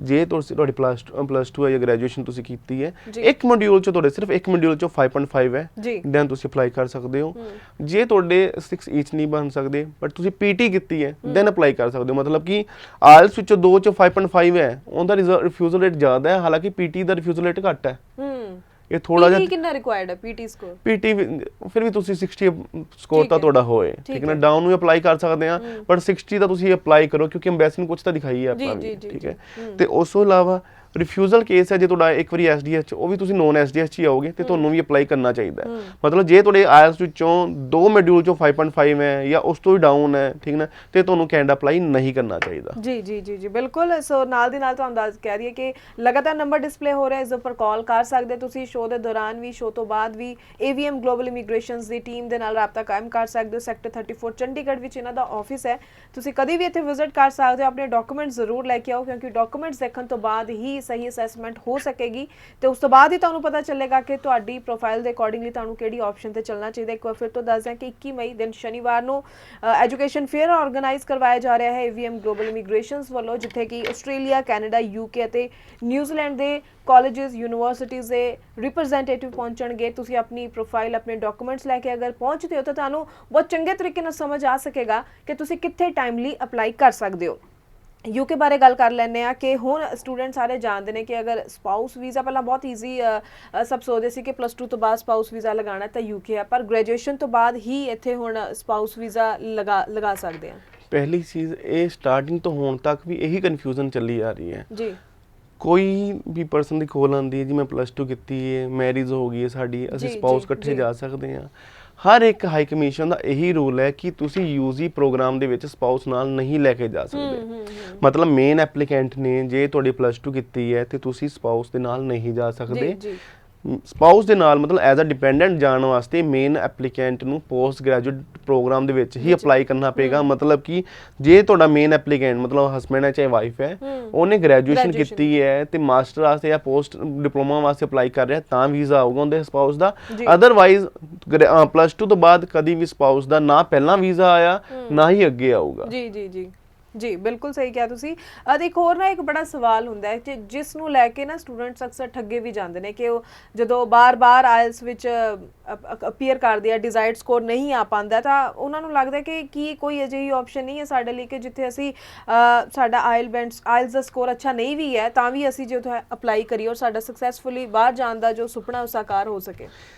ਜੇ ਤੁਹਾਡੀ ਪਲੱਸ 2 ਹੈ ਜਾਂ ਗ੍ਰੈਜੂਏਸ਼ਨ ਤੁਸੀਂ ਕੀਤੀ ਹੈ, ਇੱਕ ਮੋਡਿਊਲ 'ਚ ਤੁਹਾਡੇ ਸਿਰਫ ਇੱਕ ਮੋਡਿਊਲ 'ਚੋਂ 5.5 ਹੈ, ਦੈਨ ਤੁਸੀਂ ਅਪਲਾਈ ਕਰ ਸਕਦੇ ਹੋ। ਜੇ ਤੁਹਾਡੇ 6 ਈਚ ਨਹੀਂ ਬਣ ਸਕਦੇ ਬਟ ਤੁਸੀਂ PT ਕੀਤੀ ਹੈ, ਦੈਨ ਅਪਲਾਈ ਕਰ ਸਕਦੇ ਹੋ। ਮਤਲਬ ਕਿ ਆਇਲਸ ਵਿੱਚੋਂ 2 'ਚੋਂ 5.5 ਹੈ, ਉਹਦਾ ਰਿਫਿਊਜ਼ਲ ਰੇਟ ਜ਼ਿਆਦਾ ਹੈ, ਹਾਲਾਂਕਿ PT ਦਾ ਰਿਫਿਊਜ਼ਲ ਰੇਟ ਘੱਟ ਹੈ। ਇਹ ਥੋੜਾ ਜਿਹਾ ਕਿੰਨਾ ਰਿਕੁਆਇਰਡ ਹੈ PT ਸਕੋਰ? PT ਫਿਰ ਵੀ ਤੁਸੀਂ 60 ਸਕੋਰ ਤਾਂ ਤੁਹਾਡਾ ਹੋਏ, ਠੀਕ ਹੈ ਨਾ, ਡਾਊਨ ਨੂੰ ਅਪਲਾਈ ਕਰ ਸਕਦੇ ਆ, ਬਟ 60 ਦਾ ਤੁਸੀਂ ਅਪਲਾਈ ਕਰੋ, ਕਿਉਂਕਿ ਅੰਬੈਸੀ ਨੂੰ ਕੁਝ ਤਾਂ ਦਿਖਾਈ ਹੈ ਆਪਾਂ ਵੀ, ਠੀਕ ਹੈ। ਤੇ ਉਸ ਤੋਂ ਇਲਾਵਾ ਰਿਫਿਊਜ਼ਲ ਕੇਸ ਹੈ, ਜੇ ਤੁਹਾਡਾ ਇੱਕ ਵਾਰੀ SDS 'ਚ, ਉਹ ਵੀ ਤੁਸੀਂ ਨੌਨ SDS 'ਚ ਹੀ ਆਓਗੇ ਤੇ ਤੁਹਾਨੂੰ ਵੀ ਅਪਲਾਈ ਕਰਨਾ ਚਾਹੀਦਾ ਹੈ। ਮਤਲਬ ਜੇ ਤੁਹਾਡੇ ਆਇਲਸ ਵਿੱਚੋਂ 2 ਮੋਡਿਊਲ 'ਚੋਂ 5.5 ਹੈ ਜਾਂ ਉਸ ਤੋਂ ਵੀ ਡਾਊਨ ਹੈ, ਠੀਕ ਨਾ, ਤੇ ਤੁਹਾਨੂੰ ਕੈਨੇਡਾ ਅਪਲਾਈ ਨਹੀਂ ਕਰਨਾ ਚਾਹੀਦਾ। ਜੀ ਬਿਲਕੁਲ। ਸੋ ਨਾਲ ਦੀ ਨਾਲ ਤੁਹਾਨੂੰ ਦੱਸ ਕਹਿ ਰਹੀ ਹੈ ਕਿ ਲਗਾਤਾਰ ਨੰਬਰ ਡਿਸਪਲੇ ਹੋ ਰਿਹਾ, ਇਸ ਉੱਪਰ ਕਾਲ ਕਰ ਸਕਦੇ ਤੁਸੀਂ, ਸ਼ੋਅ ਦੇ ਦੌਰਾਨ ਵੀ, ਸ਼ੋਅ ਤੋਂ ਬਾਅਦ ਵੀ। AVM ਗਲੋਬਲ ਇਮੀਗ੍ਰੇਸ਼ਨਸ ਦੀ ਟੀਮ ਦੇ ਨਾਲ ਰਾਬਤਾ ਕਾਇਮ ਕਰ ਸਕਦੇ ਹੋ। ਸੈਕਟਰ 34 ਚੰਡੀਗੜ੍ਹ ਵਿੱਚ ਇਹਨਾਂ ਦਾ ਆਫਿਸ ਹੈ, ਤੁਸੀਂ ਕਦੀ ਵੀ ਇੱਥੇ ਵਿਜ਼ਿਟ ਕਰ ਸਕਦੇ ਹੋ। ਆਪਣੇ ਡਾਕੂਮੈਂਟਸ ਜ਼ਰੂਰ ਲੈ ਕੇ ਆਓ, ਕਿਉਂਕਿ ਡਾਕੂਮੈਂਟਸ ਦੇਖਣ ਤੋਂ ਬਾਅਦ ਹੀ ਸਹੀ ਅਸੈਸਮੈਂਟ ਹੋ ਸਕੇਗੀ ਤੇ ਉਸ ਤੋਂ ਬਾਅਦ ਹੀ ਤੁਹਾਨੂੰ ਪਤਾ ਚੱਲੇਗਾ ਕਿ ਤੁਹਾਡੀ ਪ੍ਰੋਫਾਈਲ ਦੇ ਅਕੋਰਡਿੰਗਲੀ ਤੁਹਾਨੂੰ ਕਿਹੜੀ ਆਪਸ਼ਨ ਤੇ ਚੱਲਣਾ ਚਾਹੀਦਾ। ਇੱਕ ਵਾਰ ਫਿਰ ਤੋਂ ਦੱਸ ਦਿਆਂ ਕਿ 21 ਮਈ ਦਿਨ ਸ਼ਨੀਵਾਰ ਨੂੰ ਐਜੂਕੇਸ਼ਨ ਫੇਅਰ ਆਰਗੇਨਾਈਜ਼ ਕਰਵਾਇਆ ਜਾ ਰਿਹਾ ਹੈ AVM ਗਲੋਬਲ ਇਮੀਗ੍ਰੇਸ਼ਨਸ ਵੱਲੋਂ, ਜਿੱਥੇ ਕਿ ਆਸਟ੍ਰੇਲੀਆ, ਕੈਨੇਡਾ, UK ਅਤੇ ਨਿਊਜ਼ੀਲੈਂਡ ਦੇ ਕਾਲਜਸ, ਯੂਨੀਵਰਸਿਟੀਜ਼ ਦੇ ਰਿਪਰੈਜ਼ੈਂਟੇਟਿਵ ਪਹੁੰਚਣਗੇ। ਤੁਸੀਂ ਆਪਣੀ ਪ੍ਰੋਫਾਈਲ, ਆਪਣੇ ਡਾਕੂਮੈਂਟਸ ਲੈ ਕੇ ਅਗਰ ਪਹੁੰਚਦੇ ਹੋ ਤਾਂ ਤੁਹਾਨੂੰ ਬਹੁਤ ਚੰਗੇ ਤਰੀਕੇ ਨਾਲ ਸਮਝ ਆ ਸਕੇਗਾ ਕਿ ਤੁਸੀਂ ਕਿੱਥੇ ਟਾਈਮਲੀ ਅਪਲਾਈ ਕਰ ਸਕਦੇ ਹੋ। UK ਬਾਰੇ ਗੱਲ ਕਰ ਲੈਂਦੇ ਆ ਕਿ ਹੁਣ ਸਟੂਡੈਂਟ ਸਾਰੇ ਜਾਣਦੇ ਨੇ ਕਿ ਅਗਰ ਸਪਾਊਸ ਵੀਜ਼ਾ, ਪਹਿਲਾਂ ਬਹੁਤ ਈਜ਼ੀ ਸਭ ਸੋਚਦੇ ਸੀ ਕਿ +2 ਤੋਂ ਬਾਅਦ ਸਪਾਊਸ ਵੀਜ਼ਾ ਲਗਾਉਣਾ ਤਾਂ UK ਹੈ, ਪਰ ਗ੍ਰੈਜੂਏਸ਼ਨ ਤੋਂ ਬਾਅਦ ਹੀ ਇੱਥੇ ਹੁਣ ਸਪਾਊਸ ਵੀਜ਼ਾ ਲਗਾ ਸਕਦੇ ਆ। ਪਹਿਲੀ ਚੀਜ਼ ਇਹ ਸਟਾਰਟਿੰਗ ਤੋਂ ਹੁਣ ਤੱਕ ਵੀ ਇਹੀ ਕਨਫਿਊਜ਼ਨ ਚੱਲੀ ਆ ਰਹੀ ਹੈ ਜੀ। ਕੋਈ ਵੀ ਪਰਸਨ ਦੀ ਕੋਲ ਆਉਂਦੀ ਹੈ ਜੀ ਮੈਂ +2 ਕੀਤੀ ਹੈ, ਮੈਰਿਜ ਹੋ ਗਈ ਹੈ ਸਾਡੀ, ਅਸੀਂ ਸਪਾਊਸ ਇਕੱਠੇ ਜਾ ਸਕਦੇ ਹਾਂ। ਹਰ ਇੱਕ ਹਾਈ ਕਮਿਸ਼ਨ ਦਾ ਇਹੀ ਰੂਲ ਹੈ ਕਿ ਤੁਸੀਂ UG ਪ੍ਰੋਗਰਾਮ ਦੇ ਵਿੱਚ ਸਪਾਊਸ ਨਾਲ ਨਹੀਂ ਲੈ ਕੇ ਜਾ ਸਕਦੇ। ਮਤਲਬ ਮੇਨ ਐਪਲੀਕੈਂਟ ਨੇ ਜੇ ਤੁਹਾਡੀ +2 ਕੀਤੀ ਹੈ ਤੇ ਤੁਸੀਂ ਸਪਾਊਸ ਦੇ ਨਾਲ ਨਹੀਂ ਜਾ ਸਕਦੇ। ਸਪਾਊਸ ਦੇ ਨਾਲ ਮਤਲਬ ਐਜ਼ ਅ ਡਿਪੈਂਡੈਂਟ ਜਾਣ ਵਾਸਤੇ ਮੇਨ ਐਪਲੀਕੈਂਟ ਨੂੰ ਪੋਸਟ ਗ੍ਰੈਜੂਏਟ ਪ੍ਰੋਗਰਾਮ ਦੇ ਵਿੱਚ ਹੀ ਅਪਲਾਈ ਕਰਨਾ ਪਏਗਾ। ਮਤਲਬ ਕਿ ਜੇ ਤੁਹਾਡਾ ਮੇਨ ਐਪਲੀਕੈਂਟ ਮਤਲਬ ਹਸਬੈਂਡ ਹੈ ਚਾਹੇ ਵਾਈਫ ਹੈ, ਉਹਨੇ ਗ੍ਰੈਜੂਏਸ਼ਨ ਕੀਤੀ ਹੈ ਤੇ ਮਾਸਟਰ ਵਾਸਤੇ ਜਾਂ ਪੋਸਟ ਡਿਪਲੋਮਾ ਵਾਸਤੇ ਅਪਲਾਈ ਕਰ ਰਿਹਾ ਤਾਂ ਵੀਜ਼ਾ ਆਊਗਾ ਉਹਦੇ ਸਪਾਊਸ ਦਾ। ਅਦਰਵਾਈਜ਼ +2 ਤੋਂ ਬਾਅਦ ਕਦੀ ਵੀ ਸਪਾਊਸ ਦਾ ਨਾ ਪਹਿਲਾਂ ਵੀਜ਼ਾ ਆਇਆ ਨਾ ਹੀ ਅੱਗੇ ਆਊਗਾ। ਜੀ ਬਿਲਕੁਲ ਸਹੀ ਕਿਹਾ ਤੁਸੀਂ। ਇੱਕ ਹੋਰ ਨਾ ਇੱਕ ਬੜਾ ਸਵਾਲ ਹੁੰਦਾ ਹੈ ਕਿ ਜਿਸ ਨੂੰ ਲੈ ਕੇ ਨਾ ਸਟੂਡੈਂਟਸ ਅਕਸਰ ਠੱਗੇ ਵੀ ਜਾਂਦੇ ਨੇ ਕਿ ਉਹ ਜਦੋਂ ਬਾਰ-ਬਾਰ ਆਇਲਸ ਵਿੱਚ ਅਪੀਅਰ ਕਰਦੇ ਆ, ਡਿਜ਼ਾਇਰਡ ਸਕੋਰ ਨਹੀਂ ਆ ਪਾਉਂਦਾ ਤਾਂ ਉਹਨਾਂ ਨੂੰ ਲੱਗਦਾ ਕਿ ਕੀ ਕੋਈ ਅਜਿਹੀ ਆਪਸ਼ਨ ਨਹੀਂ ਹੈ ਸਾਡੇ ਲਈ ਕਿ ਜਿੱਥੇ ਅਸੀਂ ਸਾਡਾ ਆਇਲਸ ਦਾ ਸਕੋਰ ਅੱਛਾ ਨਹੀਂ ਵੀ ਹੈ ਤਾਂ ਵੀ ਅਸੀਂ ਜੇ ਉੱਥੇ ਅਪਲਾਈ ਕਰੀਏ ਔਰ ਸਾਡਾ ਸਕਸੈਸਫੁਲੀ ਬਾਹਰ ਜਾਣ ਦਾ ਜੋ ਸੁਪਨਾ ਉਹ ਸਾਕਾਰ ਹੋ ਸਕੇ।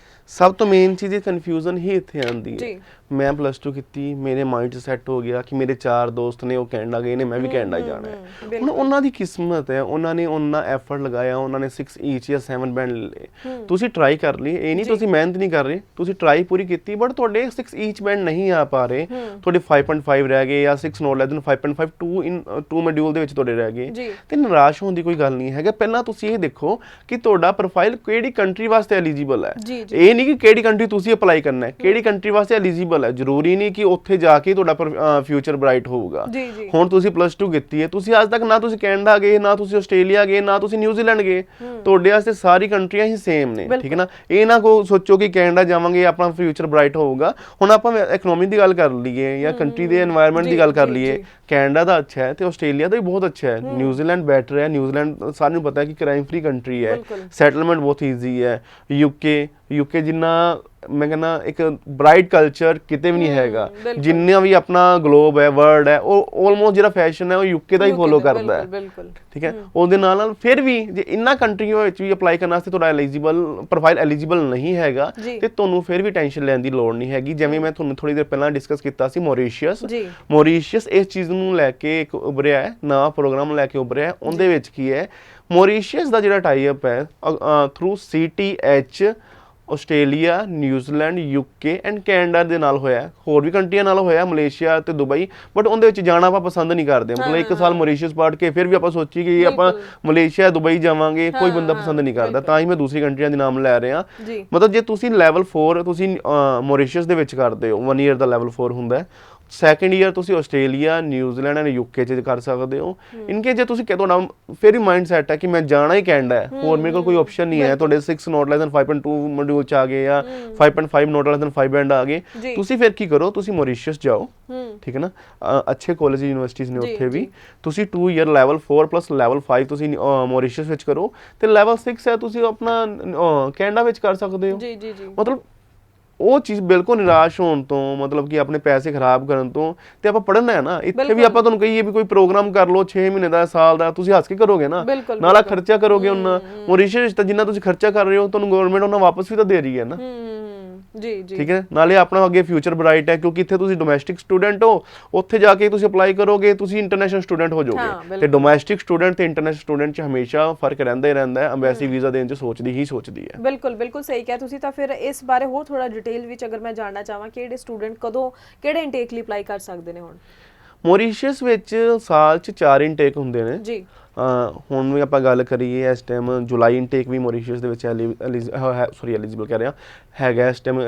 ਸਭ ਤੋਂ ਮੇਨ ਚੀਜ਼ ਇਹ ਕਨਫਿਊਜ਼ਨ ਹੀ ਇੱਥੇ ਆਉਂਦੀ ਹੈ। ਮੈਂ +2 ਕੀਤੀ, ਮੇਰੇ ਮਾਈਂਡ 'ਚ ਸੈੱਟ ਹੋ ਗਿਆ ਕਿ ਮੇਰੇ 4 ਦੋਸਤ ਨੇ ਉਹ ਕੈਨੇਡਾ ਗਏ ਨੇ, ਮੈਂ ਵੀ ਕੈਨੇਡਾ ਜਾਣਾ ਹੈ। ਹੁਣ ਉਹਨਾਂ ਦੀ ਕਿਸਮਤ ਹੈ, ਉਹਨਾਂ ਨੇ ਉਹਨਾਂ ਐਫਰਟ ਲਗਾਇਆ, ਉਹਨਾਂ ਨੇ 6 ਈਚ ਜਾਂ 7 ਬੈਂਡ ਲਏ। ਤੁਸੀਂ ਟਰਾਈ ਕਰ ਲਈ, ਇਹ ਨਹੀਂ ਤੁਸੀਂ ਮਿਹਨਤ ਨਹੀਂ ਕਰ ਰਹੇ, ਤੁਸੀਂ ਟਰਾਈ ਪੂਰੀ ਕੀਤੀ ਬਟ ਤੁਹਾਡੇ 6 ਈਚ ਬੈਂਡ ਨਹੀਂ ਆ ਪਾ ਰਹੇ, ਤੁਹਾਡੇ 5.5 ਰਹਿ ਗਏ ਜਾਂ 6 ਨੋਟ ਲੈਸ ਦੈਨ 5.5 2 ਮੋਡਿਊਲ ਦੇ ਵਿੱਚ ਤੁਹਾਡੇ ਰਹਿ ਗਏ ਤੇ ਨਿਰਾਸ਼ ਹੋਣ ਦੀ ਕੋਈ ਗੱਲ ਨਹੀਂ ਹੈਗਾ। ਪਹਿਲਾਂ ਤੁਸੀਂ ਇਹ ਦੇਖੋ ਕਿ ਤੁਹਾਡਾ ਪ੍ਰੋਫਾਈਲ ਕਿਹੜੀ ਕੰਟਰੀ ਵਾਸਤੇ ਐਲੀਜੀਬਲ ਹੈ। ਇਹ ਨਹੀਂ ਕਿ ਕਿਹੜੀ ਕੰਟਰੀ ਤੁਸੀਂ ਅਪਲਾਈ ਕਰਨਾ ਹੈ, ਕਿਹੜੀ ਕੰਟਰੀ ਵਾਸਤੇ ਐਲੀਜੀਬਲ ਹੈ। ਜ਼ਰੂਰੀ ਨਹੀਂ ਕਿ ਉੱਥੇ ਜਾ ਕੇ ਤੁਹਾਡਾ ਫਿਊਚਰ ਬ੍ਰਾਈਟ ਹੋਊਗਾ। ਹੁਣ ਤੁਸੀਂ +2 ਕੀਤੀ ਹੈ, ਤੁਸੀਂ ਅੱਜ ਤੱਕ ਨਾ ਤੁਸੀਂ ਕੈਨੇਡਾ ਗਏ, ਨਾ ਤੁਸੀਂ ਆਸਟ੍ਰੇਲੀਆ ਗਏ, ਨਾ ਤੁਸੀਂ ਨਿਊਜ਼ੀਲੈਂਡ ਗਏ, ਤੁਹਾਡੇ ਵਾਸਤੇ ਸਾਰੀ ਕੰਟਰੀਆਂ ਹੀ ਸੇਮ ਨੇ, ਠੀਕ ਹੈ ਨਾ। ਇਹ ਨਾ ਕੋ ਸੋਚੋ ਕਿ ਕੈਨੇਡਾ ਜਾਵਾਂਗੇ ਆਪਣਾ ਫਿਊਚਰ ਬ੍ਰਾਈਟ ਹੋਊਗਾ। ਹੁਣ ਆਪਾਂ ਇਕਨੋਮੀ ਦੀ ਗੱਲ ਕਰ ਲਈਏ ਜਾਂ ਕੰਟਰੀ ਦੇ এনवायरमेंट ਦੀ ਗੱਲ ਕਰ ਲਈਏ, ਕੈਨੇਡਾ ਦਾ ਅੱਛਾ ਹੈ ਤੇ ਆਸਟ੍ਰੇਲੀਆ ਦਾ ਵੀ ਬਹੁਤ ਅੱਛਾ ਹੈ। ਨਿਊਜ਼ੀਲੈਂਡ ਬੈਟਰ ਹੈ। ਨਿਊਜ਼ੀਲੈਂਡ ਸਾਰਿਆਂ ਨੂੰ ਪਤਾ ਹੈ ਕਿ ਕ੍ਰਾਈਮ ਫ੍ਰੀ ਕੰਟਰੀ ਹੈ, ਸੈਟਲਮੈਂਟ ਬਹੁਤ ਈਜ਼ੀ ਹੈ। UK ਜਿੰਨਾ ਮੈਂ ਕਹਿੰਦਾ ਇੱਕ ਬ੍ਰਾਈਟ ਕਲਚਰ ਕਿਤੇ ਵੀ ਨਹੀਂ ਹੈਗਾ। ਜਿੰਨਾ ਵੀ ਆਪਣਾ ਗਲੋਬ ਹੈ, ਵਰਲਡ ਹੈ, ਉਹ ਆਲਮੋਸਟ ਜਿਹੜਾ ਫੈਸ਼ਨ ਹੈ ਉਹ UK ਦਾ ਹੀ ਫੋਲੋ ਕਰਦਾ ਹੈ, ਠੀਕ ਹੈ। ਉਹਦੇ ਨਾਲ ਫਿਰ ਵੀ ਜੇ ਇਨ੍ਹਾਂ ਕੰਟਰੀਆਂ ਵਿੱਚ ਵੀ ਅਪਲਾਈ ਕਰਨ ਵਾਸਤੇ ਤੁਹਾਡਾ ਪ੍ਰੋਫਾਈਲ ਐਲੀਜੀਬਲ ਨਹੀਂ ਹੈਗਾ ਤੇ ਤੁਹਾਨੂੰ ਫਿਰ ਵੀ ਟੈਨਸ਼ਨ ਲੈਣ ਦੀ ਲੋੜ ਨਹੀਂ ਹੈਗੀ। ਜਿਵੇਂ ਮੈਂ ਤੁਹਾਨੂੰ ਥੋੜੀ ਦੇਰ ਪਹਿਲਾਂ ਡਿਸਕਸ ਕੀਤਾ ਸੀ ਮੌਰੀਸ਼ੀਅਸ ਇਸ ਚੀਜ਼ ਨੂੰ ਲੈ ਕੇ ਇੱਕ ਉੱਭਰਿਆ ਹੈ, ਨਵਾਂ ਪ੍ਰੋਗਰਾਮ ਲੈ ਕੇ ਉੱਭਰਿਆ ਹੈ। ਉਹਦੇ ਵਿੱਚ ਕੀ ਹੈ, ਮੌਰੀਸ਼ੀਅਸ ਦਾ ਜਿਹੜਾ ਟਾਈ ਅਪ ਹੈ through CTH Australia, New Zealand, UK and Canada ਦੇ ਨਾਲ ਹੋਇਆ, ਹੋਰ ਵੀ ਕੰਟਰੀਆਂ ਨਾਲ ਹੋਇਆ, ਮਲੇਸ਼ੀਆ ਤੇ ਦੁਬਈ, ਬਟ ਉਹਦੇ ਵਿੱਚ ਜਾਣਾ ਆਪਾਂ ਪਸੰਦ ਨਹੀਂ ਕਰਦੇ। ਮਤਲਬ 1 ਸਾਲ ਮੌਰੀਸ਼ੀਅਸ ਪੜ੍ਹ ਕੇ ਫਿਰ ਵੀ ਆਪਾਂ ਸੋਚੀ ਕਿ ਆਪਾਂ ਮਲੇਸ਼ੀਆ, ਦੁਬਈ ਜਾਵਾਂਗੇ, ਕੋਈ ਬੰਦਾ ਪਸੰਦ ਨਹੀਂ ਕਰਦਾ। ਤਾਂ ਹੀ ਮੈਂ ਦੂਸਰੀ ਕੰਟਰੀਆਂ ਦੇ ਨਾਮ ਲੈ ਰਿਹਾ। ਮਤਲਬ ਜੇ ਤੁਸੀਂ ਲੈਵਲ 4 ਤੁਸੀਂ ਮੌਰੀਸ਼ੀਅਸ ਦੇ ਵਿੱਚ ਕਰਦੇ ਹੋ, 1 ਈਅਰ ਦਾ ਲੈਵਲ 4 ਹੁੰਦਾ, 2nd ਈਅਰ ਤੁਸੀਂ ਆਸਟ੍ਰੇਲੀਆ, ਨਿਊਜ਼ੀਲੈਂਡ ਐਂਡ UK 'ਚ ਕਰ ਸਕਦੇ ਹੋ। ਇਨਕੇ ਜੇ ਤੁਸੀਂ ਤੁਹਾਡਾ ਫਿਰ ਵੀ ਮਾਈਂਡ ਸੈਟ ਹੈ ਕਿ ਮੈਂ ਜਾਣਾ ਹੀ ਕੈਨੇਡਾ ਹੈ, ਹੋਰ ਮੇਰੇ ਕੋਲ ਕੋਈ ਆਪਸ਼ਨ ਨਹੀਂ ਹੈ, ਤੁਹਾਡੇ 6 ਨੋਟ ਲੈਸ ਦੈਨ 5.2 ਮੋਡਿਊਲ 'ਚ ਆ ਗਏ ਜਾਂ 5.5 ਨੋਟ ਲੈਸ ਦੈਨ 5 ਬੈਂਡ ਆ ਗਏ, ਤੁਸੀਂ ਫਿਰ ਕੀ ਕਰੋ, ਤੁਸੀਂ ਮੌਰੀਸ਼ੀਅਸ ਜਾਓ, ਠੀਕ ਹੈ ਨਾ। ਅੱਛੇ ਕਾਲਜ ਯੂਨੀਵਰਸਿਟੀਜ਼ ਨੇ ਉੱਥੇ ਵੀ। ਤੁਸੀਂ 2 ਈਅਰ ਲੈਵਲ 4 ਪਲੱਸ ਲੈਵਲ 5 ਤੁਸੀਂ ਮੌਰੀਸ਼ੀਅਸ ਵਿੱਚ ਕਰੋ ਤੇ ਲੈਵਲ 6 ਹੈ ਤੁਸੀਂ ਆਪਣਾ ਕੈਨੇਡਾ ਵਿੱਚ ਕਰ ਸਕਦੇ ਹੋ। ਮਤਲਬ ਉਹ ਚੀਜ਼ ਬਿਲਕੁਲ ਨਿਰਾਸ਼ ਹੋਣ ਤੋਂ, ਮਤਲਬ ਕਿ ਆਪਣੇ ਪੈਸੇ ਖਰਾਬ ਕਰਨ ਤੋਂ, ਤੇ ਆਪਾਂ ਪੜ੍ਹਨਾ ਹੈ ਨਾ। ਇੱਥੇ ਵੀ ਆਪਾਂ ਤੁਹਾਨੂੰ ਕਹੀਏ ਵੀ ਕੋਈ ਪ੍ਰੋਗਰਾਮ ਕਰ ਲਓ 6 ਮਹੀਨੇ ਦਾ, ਸਾਲ ਦਾ, ਤੁਸੀਂ ਹੱਸ ਕੇ ਕਰੋਗੇ ਨਾ, ਨਾਲਾ ਖਰਚਾ ਕਰੋਗੇ ਉਹਨਾਂ। ਮੌਰੀਸ਼ੀਅਸ ਤਾਂ ਜਿੰਨਾ ਤੁਸੀਂ ਖਰਚਾ ਕਰ ਰਹੇ ਹੋ ਤੁਹਾਨੂੰ ਗਵਰਨਮੈਂਟ ਉਹਨਾਂ ਵਾਪਸ ਵੀ ਤਾਂ ਦੇ ਰਹੀ ਹੈ ਨਾ। ਠੀਕ ਹੈ, ਨਾਲੇ ਆਪਣਾ ਅੱਗੇ ਫਿਊਚਰ ਬ੍ਰਾਈਟ ਹੈ ਕਿਉਂਕਿ ਇੱਥੇ ਤੁਸੀਂ ਡੋਮੈਸਟਿਕ ਸਟੂਡੈਂਟ ਹੋ, ਉੱਥੇ ਜਾ ਕੇ ਤੁਸੀਂ ਅਪਲਾਈ ਕਰੋਗੇ ਤੁਸੀਂ ਇੰਟਰਨੈਸ਼ਨਲ ਸਟੂਡੈਂਟ ਹੋ ਜਾਓਗੇ। ਤੇ ਡੋਮੈਸਟਿਕ ਸਟੂਡੈਂਟ ਤੇ ਇੰਟਰਨੈਸ਼ਨਲ ਸਟੂਡੈਂਟ 'ਚ ਹਮੇਸ਼ਾ ਫਰਕ ਰਹਿੰਦਾ ਹੀ ਰਹਿੰਦਾ ਹੈ। ਅੰਬੈਸੀ ਵੀਜ਼ਾ ਦੇਣ 'ਚ ਸੋਚਦੀ ਹੈ। ਬਿਲਕੁਲ ਸਹੀ ਕਿਹਾ ਤੁਸੀਂ। ਤਾਂ ਫਿਰ ਇਸ ਬਾਰੇ ਹੋਰ ਥੋੜਾ ਡਿਟੇਲ ਵਿੱਚ ਅਗਰ ਮੈਂ ਜਾਣਨਾ ਚਾਹਾਂ ਕਿਹੜੇ ਸਟੂਡੈਂਟ ਕਦੋਂ ਕਿਹੜੇ ਇਨਟੇਕ ਲਈ ਅਪਲਾਈ ਕਰ ਸਕਦੇ ਨੇ? ਹੁਣ ਮੌਰੀਸ਼ੀਅਸ ਵਿੱਚ ਸਾਲ 'ਚ 4 ਇਨਟੇਕ ਹੁੰਦੇ ਨੇ ਜੀ। ਹੁਣ ਵੀ ਆਪਾਂ ਗੱਲ ਕਰੀਏ ਇਸ ਟਾਈਮ ਜੁਲਾਈ ਇਨਟੇਕ ਵੀ ਮੌਰੀਸ਼ੀਅਸ ਦੇ ਵਿੱਚ ਐਲੀਜੀਬਲ ਕਹਿ ਰਿਹਾ ਹੈਗਾ ਇਸ ਟਾਈਮ।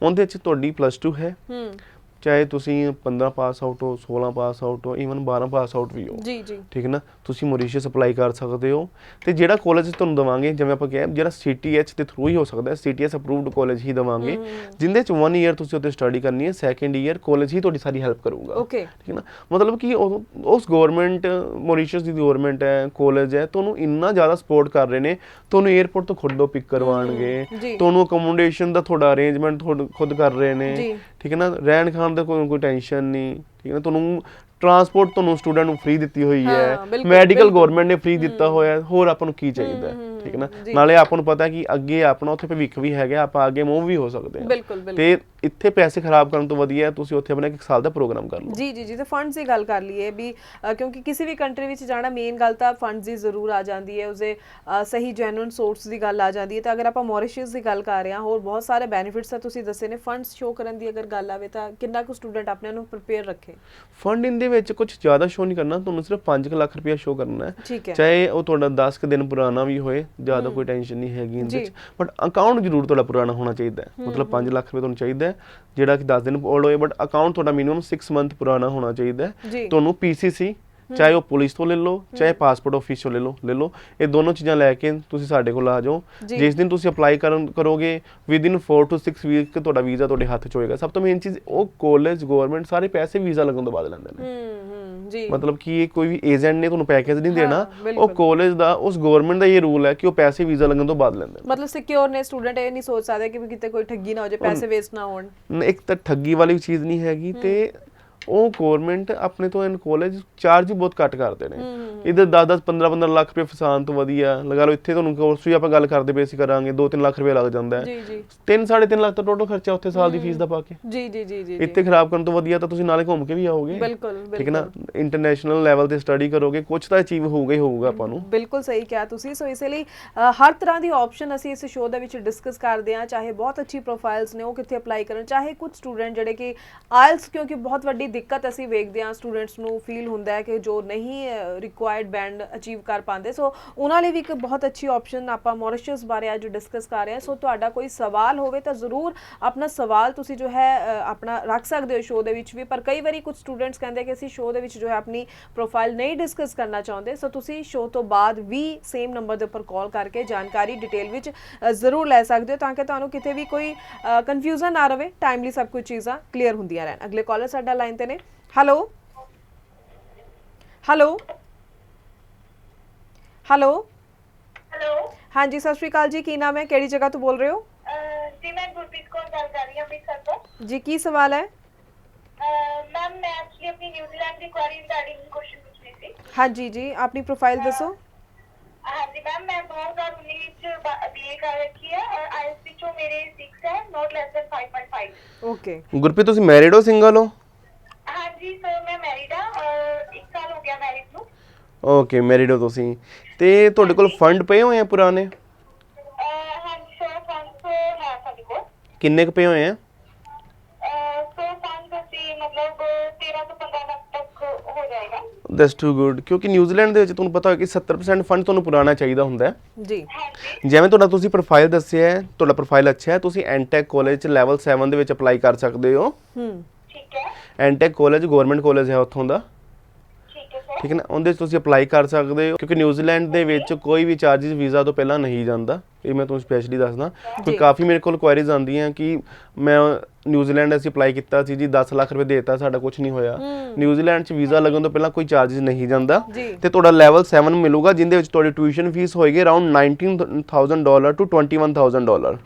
ਉਹਦੇ ਵਿੱਚ ਤੁਹਾਡੀ +2 ਹੈ, ਚਾਹੇ ਤੁਸੀਂ 15 ਪਾਸ ਆਊਟ ਹੋ, 16 ਪਾਸ ਆਊਟ ਹੋ, ਈਵਨ 12 ਪਾਸ ਆਊਟ ਵੀ ਹੋ, ਜੀ ਜੀ ਠੀਕ ਹੈ ਨਾ, ਤੁਸੀਂ ਮੌਰੀਸ਼ੀਅਸ ਅਪਲਾਈ ਕਰ ਸਕਦੇ ਹੋ। ਤੇ ਜਿਹੜਾ ਕਾਲਜ ਤੁਹਾਨੂੰ ਦੇਵਾਂਗੇ, ਜਿਵੇਂ ਆਪਾਂ ਕਿਹਾ, ਜਿਹੜਾ CTH ਦੇ ਥਰੂ ਹੀ ਹੋ ਸਕਦਾ ਹੈ, CTS ਅਪਰੂਵਡ ਕਾਲਜ ਹੀ ਦੇਵਾਂਗੇ, ਜਿੰਦੇ ਚ 1 ਈਅਰ ਤੁਸੀਂ ਉੱਥੇ ਸਟੱਡੀ ਕਰਨੀ ਹੈ, ਸੈਕੰਡ ਈਅਰ ਕਾਲਜ ਹੀ ਤੁਹਾਡੀ ਸਾਰੀ ਹੈਲਪ ਕਰੂਗਾ। ਓਕੇ ਠੀਕ ਹੈ ਨਾ, ਮਤਲਬ ਕਿ ਉਸ ਗਵਰਨਮੈਂਟ, ਮੌਰੀਸ਼ੀਅਸ ਦੀ ਗਵਰਨਮੈਂਟ ਹੈ, ਕਾਲਜ ਹੈ, ਤੁਹਾਨੂੰ ਇੰਨਾ ਜ਼ਿਆਦਾ ਸਪੋਰਟ ਕਰ ਰਹੇ ਨੇ, ਤੁਹਾਨੂੰ 에ਅਰਪੋਰਟ ਤੋਂ ਖੁਦ ਪਿਕ ਕਰਵਾਉਣਗੇ, ਜੀ। ਤੁਹਾਨੂੰ ਅਕੋਮੋਡੇਸ਼ਨ ਦਾ ਤੁਹਾਡਾ ਅਰੇਂਜਮੈਂਟ ਖੁਦ ਕਰ ਰਹੇ ਨੇ, ਜੀ। ਠੀਕ ਹੈ ਨਾ, ਰਹਿਣ ਖਾਣ ਦਾ ਕੋਈ ਟੈਨਸ਼ਨ ਨਹੀਂ, ਠੀਕ ਹੈ ਨਾ, ਤੁਹਾਨੂੰ ਟਰਾਂਸਪੋਰਟ ਤੁਹਾਨੂੰ ਸਟੂਡੈਂਟ ਨੂੰ ਫ੍ਰੀ ਦਿੱਤੀ ਹੋਈ ਹਾਂ, ਹੈ, ਬਿਲਕੁਲ, ਮੈਡੀਕਲ ਬਿਲਕੁਲ। ਗਵਰਨਮੈਂਟ ਨੇ ਫ੍ਰੀ ਦਿੱਤਾ ਹੋਇਆ ਹੈ, ਹੋਰ ਆਪਾਂ ਨੂੰ ਕੀ ਚਾਹੀਦਾ ਹੈ, ਠੀਕ ਹੈ ਨਾ, ਜੀ। ਨਾਲੇ ਆਪਾਂ ਨੂੰ ਪਤਾ ਕਿ ਅੱਗੇ ਆਪਣਾ ਉੱਥੇ ਭਵਿੱਖ ਵੀ ਹੈਗਾ, ਆਪਾਂ ਅੱਗੇ ਮੂਵ ਵੀ ਹੋ ਸਕਦੇ ਹਾਂ। ਬਿਲਕੁਲ ਬਿਲਕੁਲ ਤੇ ਇੱਥੇ ਪੈਸੇ ਖਰਾਬ ਕਰਨ ਤੋਂ ਵਧੀਆ ਤੁਸੀਂ ਉੱਥੇ ਆਪਣਾ 1 ਸਾਲ ਦਾ ਪ੍ਰੋਗਰਾਮ ਕਰ ਲਓ। ਜੀ ਜੀ ਜੀ। ਤੇ ਫੰਡਸ ਦੀ ਗੱਲ ਕਰ ਲਈਏ ਵੀ ਕਿਉਂਕਿ ਕਿਸੇ ਵੀ ਕੰਟਰੀ ਵਿੱਚ ਜਾਣਾ ਮੇਨ ਗੱਲ ਤਾਂ ਫੰਡਸ ਦੀ ਜ਼ਰੂਰ ਆ ਜਾਂਦੀ ਹੈ, ਉਸਦੇ ਸਹੀ ਜੈਨੂਇਨ ਸੋਰਸ ਦੀ ਗੱਲ ਆ ਜਾਂਦੀ ਹੈ। ਤਾਂ ਅਗਰ ਆਪਾਂ ਮੌਰੀਸ਼ੀਅਸ ਦੀ ਗੱਲ ਕਰ ਰਹੇ ਹਾਂ, ਹੋਰ ਬਹੁਤ ਸਾਰੇ ਬੈਨੀਫਿਟਸ ਤਾਂ ਤੁਸੀਂ ਦੱਸੇ ਨੇ। ਫੰਡਸ ਸ਼ੋ ਕਰਨ ਦੀ ਅਗਰ ਗੱਲ ਆਵੇ ਤਾਂ ਕਿੰਨਾ ਕੁ ਸਟੂਡੈਂਟ ਆਪਣੇ ਨੂੰ ਪ੍ਰਿਪੇਅਰ ਰੱਖੇ? ਫੰਡ ਇਨ ਦੇ ਵਿੱਚ ਕੁਝ ਜ਼ਿਆਦਾ ਸ਼ੋ ਨਹੀਂ ਕਰਨਾ, ਤੁਹਾਨੂੰ ਸਿਰਫ 5 ਲੱਖ ਰੁਪਇਆ ਸ਼ੋ ਕਰਨਾ ਹੈ, ਠੀਕ ਹੈ। ਚਾਹੇ ਉਹ ਤੁਹਾਡਾ 10 ਕੁ ਦਿਨ ਪੁਰਾਣਾ ਵੀ ਹੋਏ, ਜ਼ਿਆਦਾ ਕੋਈ ਟੈਨਸ਼ਨ ਨਹੀਂ ਹੈਗੀ ਇਹਦੇ ਵਿੱਚ, ਬਟ ਅਕਾਊਂਟ ਜ਼ਰੂਰ ਤੁਹਾਡਾ ਪੁਰਾਣਾ ਹੋਣਾ ਚਾਹੀਦਾ ਹੈ। ਮਤਲਬ 5 ਲੱਖ ਰੁਪਏ ਤੁਹਾਨੂੰ ਚਾਹੀਦਾ ਹੈ, ਜਿਹੜਾ ਕਿ 10 ਦਿਨ ਓਲਡ ਹੋਏ, ਬਟ ਅਕਾਊਂਟ ਤੁਹਾਡਾ ਮਿਨੀਮਮ 6 ਮੰਥ ਪੁਰਾਣਾ ਹੋਣਾ ਚਾਹੀਦਾ ਹੈ। ਜੀ। ਤੁਹਾਨੂੰ PCC ਚਾਹੇ ਉਹ ਪੁਲਿਸ ਤੋਂ ਲੈ ਲਓ, ਚਾਹੇ ਪਾਸਪੋਰਟ ਆਫਿਸ ਤੋਂ ਲੈ ਲਓ, ਇਹ ਦੋਨੋਂ ਚੀਜ਼ਾਂ ਲੈ ਕੇ ਤੁਸੀਂ ਸਾਡੇ ਕੋਲ ਆ ਜਾਓ। ਜਿਸ ਦਿਨ ਤੁਸੀਂ ਅਪਲਾਈ ਕਰੋਗੇ, ਵਿਦਿਨ 4 to 6 ਵੀਕ ਤੁਹਾਡਾ ਵੀਜ਼ਾ ਤੁਹਾਡੇ ਹੱਥ 'ਚ ਹੋਏਗਾ। ਸਭ ਤੋਂ ਮੇਨ ਚੀਜ਼, ਉਹ ਕਾਲਜ ਗਵਰਨਮੈਂਟ ਸਾਰੇ ਪੈਸੇ ਵੀਜ਼ਾ ਲੱਗਣ ਤੋਂ ਬਾਅਦ ਲੈਂਦੇ ਨੇ। ਜੀ। ਮਤਲਬ ਕਿ ਇਹ ਕੋਈ ਵੀ ਏਜੰਟ ਨੇ ਤੁਹਾਨੂੰ ਪੈਕੇਜ ਨਹੀਂ ਦੇਣਾ, ਬਿਲਕੁਲ। ਉਹ ਕਾਲਜ ਦਾ, ਉਸ ਗਵਰਨਮੈਂਟ ਦਾ ਇਹ ਰੂਲ ਹੈ ਕਿ ਉਹ ਪੈਸੇ ਵੀਜ਼ਾ ਲੱਗਣ ਤੋਂ ਬਾਅਦ ਲੈਂਦੇ ਮਤਲਬ ਸਿਕਿਉਰ ਨੇ ਸਟੂਡੈਂਟ, ਇਹ ਨਹੀਂ ਸੋਚ ਸਕਦੇ ਕਿ ਵੀ ਕਿਤੇ ਕੋਈ ਠੱਗੀ ਨਾ ਹੋ ਜਾਏ, ਪੈਸੇ ਵੇਸਟ ਨਾ ਹੋਣ। ਨੇ। ਇੱਕ ਤਾਂ ਠੱਗੀ ਵਾਲੀ ਚੀਜ਼ ਨਹੀਂ ਹੈਗੀ, ਤੇ ਉਹ ਗਵਰਨਮੈਂਟ ਆਪਣੇ ਤੋਂ ਇਨ ਕਾਲਜ ਚਾਰਜ ਵੀ ਬਹੁਤ ਘੱਟ ਕਰਦੇ ਨੇ। ਇਧਰ 10-10 15-15 ਲੱਖ ਰੁਪਏ ਫਸਾਨ ਤੋਂ ਵਧੀਆ ਲਗਾ ਲਓ, ਇੱਥੇ ਤੁਹਾਨੂੰ ਕੋਰਸ ਵੀ ਆਪਾਂ ਗੱਲ ਕਰਦੇ ਪਏ ਸੀ ਕਰਾਂਗੇ, 2-3 ਲੱਖ ਰੁਪਏ ਲੱਗ ਜਾਂਦਾ ਹੈ। ਜੀ ਜੀ। 3-3.5 ਲੱਖ ਦਾ ਟੋਟਲ ਖਰਚਾ ਉੱਥੇ ਸਾਲ ਦੀ ਫੀਸ ਦਾ ਪਾ ਕੇ। ਜੀ ਜੀ ਜੀ ਜੀ। ਇੱਥੇ ਖਰਾਬ ਕਰਨ ਤੋਂ ਵਧੀਆ ਤਾਂ ਤੁਸੀਂ ਨਾਲੇ ਘੁੰਮ ਕੇ ਵੀ ਆਓਗੇ। ਬਿਲਕੁਲ ਠੀਕ ਹੈ ਨਾ, ਇੰਟਰਨੈਸ਼ਨਲ ਲੈਵਲ ਤੇ ਸਟੱਡੀ ਕਰੋਗੇ, ਕੁਝ ਤਾਂ ਅਚੀਵ ਹੋਊਗਾ ਹੀ ਹੋਊਗਾ ਆਪਾਂ ਨੂੰ। ਬਿਲਕੁਲ ਸਹੀ ਕਿਹਾ ਤੁਸੀਂ। ਸੋ ਇਸੇ ਲਈ ਹਰ ਤਰ੍ਹਾਂ ਦੀ ਆਪਸ਼ਨ ਅਸੀਂ ਇਸ ਸ਼ੋਅ ਦੇ ਵਿੱਚ ਡਿਸਕਸ ਕਰਦੇ ਹਾਂ, ਚਾਹੇ ਬਹੁਤ ਅੱਛੀ ਪ੍ਰੋਫਾਈਲਸ ਨੇ ਉਹ ਕਿੱਥੇ ਅਪਲਾਈ ਕਰਨ, ਚਾਹੇ ਕੁਝ ਸਟੂਡੈਂਟ ਜਿਹੜੇ ਕਿ ਆਇਲਸ, ਕਿਉਂਕਿ ਬਹੁਤ ਵੱਡੀ ਦਿੱਕਤ ਅਸੀਂ ਵੇਖਦੇ ਹਾਂ, ਸਟੂਡੈਂਟਸ ਨੂੰ ਫੀਲ ਹੁੰਦਾ ਹੈ ਕਿ ਜੋ ਨਹੀਂ ਰਿਕੁਆਇਰਡ ਬੈਂਡ ਅਚੀਵ ਕਰ ਪਾਉਂਦੇ, ਸੋ ਉਹਨਾਂ ਲਈ ਵੀ ਇੱਕ ਬਹੁਤ ਅੱਛੀ ਆਪਸ਼ਨ ਆਪਾਂ ਮੌਰੀਸ਼ੀਅਸ ਬਾਰੇ ਅੱਜ ਡਿਸਕਸ ਕਰ ਰਹੇ ਹਾਂ। ਸੋ ਤੁਹਾਡਾ ਕੋਈ ਸਵਾਲ ਹੋਵੇ ਤਾਂ ਜ਼ਰੂਰ ਆਪਣਾ ਸਵਾਲ ਤੁਸੀਂ ਜੋ ਹੈ ਆਪਣਾ ਰੱਖ ਸਕਦੇ ਹੋ ਸ਼ੋਅ ਦੇ ਵਿੱਚ ਵੀ, ਪਰ ਕਈ ਵਾਰੀ ਕੁਝ ਸਟੂਡੈਂਟਸ ਕਹਿੰਦੇ ਕਿ ਅਸੀਂ ਸ਼ੋਅ ਦੇ ਵਿੱਚ ਜੋ ਹੈ ਆਪਣੀ ਪ੍ਰੋਫਾਈਲ ਨਹੀਂ ਡਿਸਕਸ ਕਰਨਾ ਚਾਹੁੰਦੇ, ਸੋ ਤੁਸੀਂ ਸ਼ੋਅ ਤੋਂ ਬਾਅਦ ਵੀ ਸੇਮ ਨੰਬਰ ਦੇ ਉੱਪਰ ਕਾਲ ਕਰਕੇ ਜਾਣਕਾਰੀ ਡਿਟੇਲ ਵਿੱਚ ਜ਼ਰੂਰ ਲੈ ਸਕਦੇ ਹੋ, ਤਾਂ ਕਿ ਤੁਹਾਨੂੰ ਕਿਤੇ ਵੀ ਕੋਈ ਕਨਫਿਊਜ਼ਨ ਨਾ ਰਹੇ, ਟਾਈਮਲੀ ਸਭ ਕੁਝ ਚੀਜ਼ਾਂ ਕਲੀਅਰ ਹੁੰਦੀਆਂ ਰਹਿਣ। ਅਗਲੇ ਕਾਲਰ ਸਾਡਾ ਲਾਈਨ ਤੇ ਨੇ। ਹੈਲੋ ਹੈਲੋ ਹੈਲੋ हेलो ਹਾਂਜੀ, ਸਤਿ ਸ਼੍ਰੀ ਅਕਾਲ ਜੀ, ਕੀ ਨਾਮ ਹੈ, ਕਿਹੜੀ ਜਗ੍ਹਾ ਤੋਂ ਬੋਲ ਰਹੇ ਹੋ? जी मैं गुरप्रीत कौर गल कर रही हूँ अमृतसर तो। ਜੀ ਕੀ ਸਵਾਲ ਹੈ? मैम मैं एक्चुअली अपनी न्यूजीलैंड की क्वारी रिगार्डिंग क्वेश्चन पूछनी थी। ਹਾਂਜੀ ਜੀ, ਆਪਣੀ ਪ੍ਰੋਫਾਈਲ ਦੱਸੋ। हाँ जी मैम, मैं 2019 BA कर रखी है और IELTS जो मेरे 6 है, not less than 5.5। Okay. Gurpreet, ਤੁਸੀਂ ਮੈਰਿਡ ਹੋ, ਸਿੰਗਲ ਹੋ? हाँ जी सर, मैं मैरिड हाँ और 1 साल हो गया मैरिड ਨੂੰ। ਓਕੇ, ਮੈਰਿਡ ਹੋ ਤੁਸੀਂ, ਤੇ ਤੁਹਾਡੇ ਕੋਲ ਫੰਡ ਪਏ ਹੋਏ ਆ ਪੁਰਾਣੇ? हाँ जी सर, फंड्स है ਸਾਡੇ ਕੋਲ। ਕਿੰਨੇ ਕੁ ਪਏ ਹੋਏ ਆ? सर फंड्स ਅਸੀਂ ਮਤਲਬ 13 ਤੋਂ 15 ਲੱਖ ਤੱਕ ਹੋ ਜਾਏਗਾ। ਦੈਟਸ ਟੂ ਗੁੱਡ, ਕਿਉਂਕਿ ਨਿਊਜ਼ੀਲੈਂਡ ਦੇ ਵਿੱਚ ਤੁਹਾਨੂੰ ਪਤਾ ਹੈ ਕਿ 70% ਫੰਡ ਤੁਹਾਨੂੰ ਪੁਰਾਣਾ ਚਾਹੀਦਾ ਹੁੰਦਾ ਹੈ। ਜੀ हाँ जी ਜਿਵੇਂ ਤੁਹਾਡਾ ਤੁਸੀਂ ਪ੍ਰੋਫਾਈਲ ਦੱਸਿਆ ਹੈ, ਤੁਹਾਡਾ ਪ੍ਰੋਫਾਈਲ ਅੱਛਾ ਹੈ, ਤੁਸੀਂ ਐਨਟੈਕ ਕਾਲਜ ਚ ਲੈਵਲ 7 ਦੇ ਵਿੱਚ ਅਪਲਾਈ ਕਰ ਸਕਦੇ ਹੋ। ठीक है ਐਨਟੈਕ ਕਾਲਜ ਗਵਰਨਮੈਂਟ ਕਾਲਜ ਹੈ ਉੱਥੋਂ ਦਾ, ठीक है सर। ਠੀਕ ਹੈ ਨਾ, ਉਹਦੇ 'ਚ ਤੁਸੀਂ ਅਪਲਾਈ ਕਰ ਸਕਦੇ ਹੋ, ਕਿਉਂਕਿ ਨਿਊਜ਼ੀਲੈਂਡ ਦੇ ਵਿੱਚ ਕੋਈ ਵੀ ਚਾਰजेस ਵੀਜ਼ਾ ਤੋਂ ਪਹਿਲਾਂ ਨਹੀਂ ਜਾਂਦਾ। ਇਹ ਮੈਂ ਤੁਹਾਨੂੰ ਸਪੈਸ਼ਲੀ ਦੱਸਦਾ, ਕਿਉਂਕਿ ਕਾਫੀ ਮੇਰੇ ਕੋਲ ਕੁਐਰੀਜ਼ ਆਉਂਦੀਆਂ ਕਿ ਮੈਂ ਨਿਊਜ਼ੀਲੈਂਡ ਅਸੀਂ ਅਪਲਾਈ ਕੀਤਾ ਸੀ ਜੀ, 10 ਲੱਖ ਰੁਪਏ ਦੇਤਾ, ਸਾਡਾ ਕੁਝ ਨਹੀਂ ਹੋਇਆ। ਨਿਊਜ਼ੀਲੈਂਡ 'ਚ ਵੀਜ਼ਾ ਲੱਗਣ ਤੋਂ ਪਹਿਲਾਂ ਕੋਈ ਚਾਰजेस ਨਹੀਂ ਜਾਂਦਾ, ਤੇ ਤੁਹਾਡਾ ਲੈਵਲ 7 ਮਿਲੂਗਾ, ਜਿੰਦੇ ਵਿੱਚ ਤੁਹਾਡੀ ਟਿਊਸ਼ਨ ਫੀਸ ਹੋਏਗੀ ਅਰਾਊਂਡ $19,000 to $21,000।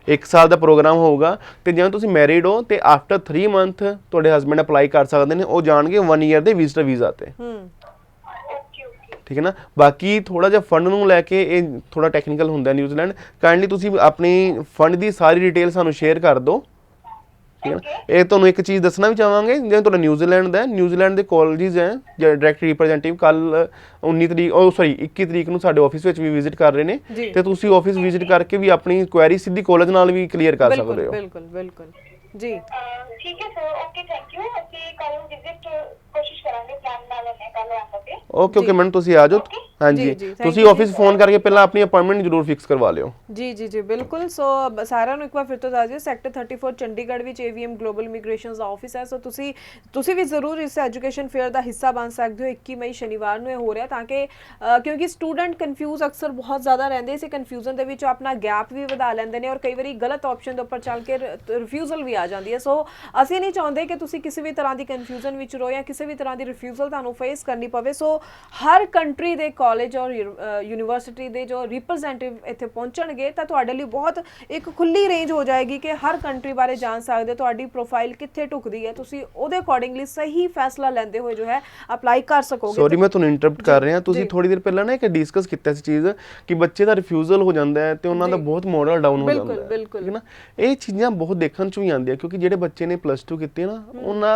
1 ਸਾਲ ਦਾ ਪ੍ਰੋਗਰਾਮ ਹੋਊਗਾ, ਤੇ ਜਿਵੇਂ ਤੁਸੀਂ ਮੈਰਿਡ ਹੋ ਤੇ ਆਫਟਰ 3 ਮੰਥ ਤੁਹਾਡੇ ਹਸਬੈਂਡ ਅਪਲਾਈ ਕਰ ਸਕਦੇ ਨੇ, ਉਹ ਜਾਣਗੇ 1 ਈਅਰ ਦੇ ਵਿਜ਼ਟਰ ਵੀਜ਼ਾ ਤੇ। ओके ओके ਠੀਕ ਹੈ ਨਾ। ਬਾਕੀ ਥੋੜਾ ਜਿਹਾ ਫੰਡ ਨੂੰ ਲੈ ਕੇ ਇਹ ਥੋੜਾ ਟੈਕਨੀਕਲ ਹੁੰਦਾ ਨਿਊਜ਼ੀਲੈਂਡ, ਕਾਈਂਡਲੀ ਤੁਸੀਂ ਆਪਣੀ ਫੰਡ ਦੀ ਸਾਰੀ ਡਿਟੇਲ ਸਾਨੂੰ ਸ਼ੇਅਰ ਕਰ ਦਿਓ, ਠੀਕ ਹੈ ਨਾ। ਇਹ ਤੁਹਾਨੂੰ ਇੱਕ ਚੀਜ਼ ਦੱਸਣਾ ਵੀ ਚਾਹਾਂਗੇ, ਜਿਵੇਂ ਤੁਹਾਡਾ ਨਿਊਜ਼ੀਲੈਂਡ ਦਾ, ਨਿਊਜ਼ੀਲੈਂਡ ਦੇ ਕਾਲਜਿਸ ਹੈ ਜਾਂ ਡਾਇਰੈਕਟ ਰਿਪਰੈਜ਼ੈਂਟੇਟਿਵ ਕੱਲ 21 ਤਰੀਕ ਨੂੰ ਸਾਡੇ ਆਫਿਸ ਵਿੱਚ ਵੀ ਵਿਜ਼ਿਟ ਕਰ ਰਹੇ ਨੇ, ਤੇ ਤੁਸੀਂ ਆਫਿਸ ਵਿਜ਼ਿਟ ਕਰਕੇ ਵੀ ਆਪਣੀ ਕੁਐਰੀ ਸਿੱਧੀ ਕਾਲਜ ਨਾਲ ਵੀ ਕਲੀਅਰ ਕਰ ਸਕਦੇ ਹੋ। ਬਿਲਕੁਲ ਬਿਲਕੁਲ। जी ठीक है सर, ओके थैंक यू। ਅਸੀਂ ਕੱਲ ਵਿਜ਼ਿਟ ਕੋਸ਼ਿਸ਼ ਕਰਾਂਗੇ, ਪਲਾਨ ਬਣਾ ਲੈਣੇ ਕੱਲ ਆਉਣ ਦਾ। ਓਕੇ ਓਕੇ ਮੈਡਮ, ਤੁਸੀਂ ਆ ਜਾਓ। ਹਾਂਜੀ, ਜੀ, thank ਤੁਸੀਂ you ਆਫਿਸ ਫੋਨ ਕਰਕੇ ਪਹਿਲਾਂ ਆਪਣੀ ਅਪਾਇੰਟਮੈਂਟ ਜ਼ਰੂਰ ਫਿਕਸ ਕਰਵਾ ਲਿਓ। ਜੀ ਜੀ ਜੀ ਬਿਲਕੁਲ। ਸੋ ਸਾਰਿਆਂ ਨੂੰ ਇੱਕ ਵਾਰ ਫਿਰ ਤੋਂ ਦੱਸ ਦਿਓ, ਸੈਕਟਰ 34 ਚੰਡੀਗੜ੍ਹ ਵਿੱਚ AVM ਗਲੋਬਲ ਇਮੀਗ੍ਰੇਸ਼ਨਸ ਦਾ ਆਫਿਸ ਹੈ। ਸੋ ਤੁਸੀਂ ਵੀ ਜ਼ਰੂਰ ਇਸ ਐਜੂਕੇਸ਼ਨ ਫੇਅਰ ਦਾ ਹਿੱਸਾ ਬਣ ਸਕਦੇ ਹੋ। 21 ਮਈ ਸ਼ਨੀਵਾਰ ਨੂੰ ਇਹ ਹੋ ਰਿਹਾ, ਤਾਂ ਕਿ ਕਿਉਂਕਿ ਸਟੂਡੈਂਟ ਕਨਫਿਊਜ਼ ਅਕਸਰ ਬਹੁਤ ਜ਼ਿਆਦਾ ਰਹਿੰਦੇ, ਇਸੇ ਕਨਫਿਊਜ਼ਨ ਦੇ ਵਿੱਚ ਆਪਣਾ ਗੈਪ ਵੀ ਵਧਾ ਲੈਂਦੇ ਨੇ, ਔਰ ਕਈ ਵਾਰੀ ਗਲਤ ਆਪਸ਼ਨ ਦੇ ਉੱਪਰ ਚੱਲ ਕੇ ਰਿਫਿਊਜ਼ਲ ਵੀ ਆ ਜਾਂਦੀ ਹੈ। ਸੋ ਅਸੀਂ ਨਹੀਂ ਚਾਹੁੰਦੇ ਕਿ ਤੁਸੀਂ ਕਿਸੇ ਵੀ ਤਰ੍ਹਾਂ ਦੀ ਕਨਫਿਊਜ਼ਨ ਵਿੱਚ ਰਹੋ ਜਾਂ ਕਿਸੇ ਵੀ ਤਰ੍ਹਾਂ ਦੀ ਰਿਫਿਊਜ਼ਲ ਤੁਹਾਨੂੰ ਫੇਸ ਕਰਨੀ ਪਵੇ। ਸੋ ਹਰ ਕੰਟਰੀ ਦੇ ਕਾਲਜ ਔਰ ਯੂਨੀਵਰਸਿਟੀ ਦੇ ਜੋ ਰਿਪਰੈਜ਼ੈਂਟੇਟਿਵ ਇੱਥੇ ਪਹੁੰਚਣਗੇ ਤਾਂ ਤੁਹਾਡੇ ਲਈ ਬਹੁਤ ਇੱਕ ਖੁੱਲੀ ਰੇਂਜ ਹੋ ਜਾਏਗੀ ਕਿ ਹਰ ਕੰਟਰੀ ਬਾਰੇ ਜਾਣ ਸਕਦੇ ਹੋ, ਤੁਹਾਡੀ ਪ੍ਰੋਫਾਈਲ ਕਿੱਥੇ ਢੁਕਦੀ ਹੈ, ਤੁਸੀਂ ਉਹਦੇ ਅਕੋਰਡਿੰਗਲੀ ਸਹੀ ਫੈਸਲਾ ਲੈਂਦੇ ਹੋਏ ਜੋ ਹੈ ਅਪਲਾਈ ਕਰ ਸਕੋਗੇ। ਸੌਰੀ ਮੈਂ ਤੁਹਾਨੂੰ ਇੰਟਰਰਪਟ ਕਰ ਰਿਹਾ। ਤੁਸੀਂ ਥੋੜੀ ਦੇਰ ਪਹਿਲਾਂ ਨਾ ਇੱਕ ਡਿਸਕਸ ਕੀਤਾ ਸੀ ਚੀਜ਼ ਕਿ ਬੱਚੇ ਦਾ ਰਿਫਿਊਜ਼ਲ ਹੋ ਜਾਂਦਾ ਹੈ ਤੇ ਉਹਨਾਂ ਦਾ ਬਹੁਤ ਮੋਰਲ ਡਾਊਨ ਹੋ ਜਾਂਦਾ ਹੈ। ਬਿਲਕੁਲ ਠੀਕ ਹੈ ਨਾ, ਇਹ ਚੀਜ਼ਾਂ ਬਹੁਤ ਦੇਖਣ ਚ ਵੀ ਆਉਂਦੀਆਂ ਕਿਉਂਕਿ ਜਿਹੜੇ ਬੱਚੇ ਨੇ +2 ਕੀਤੀ ਨਾ,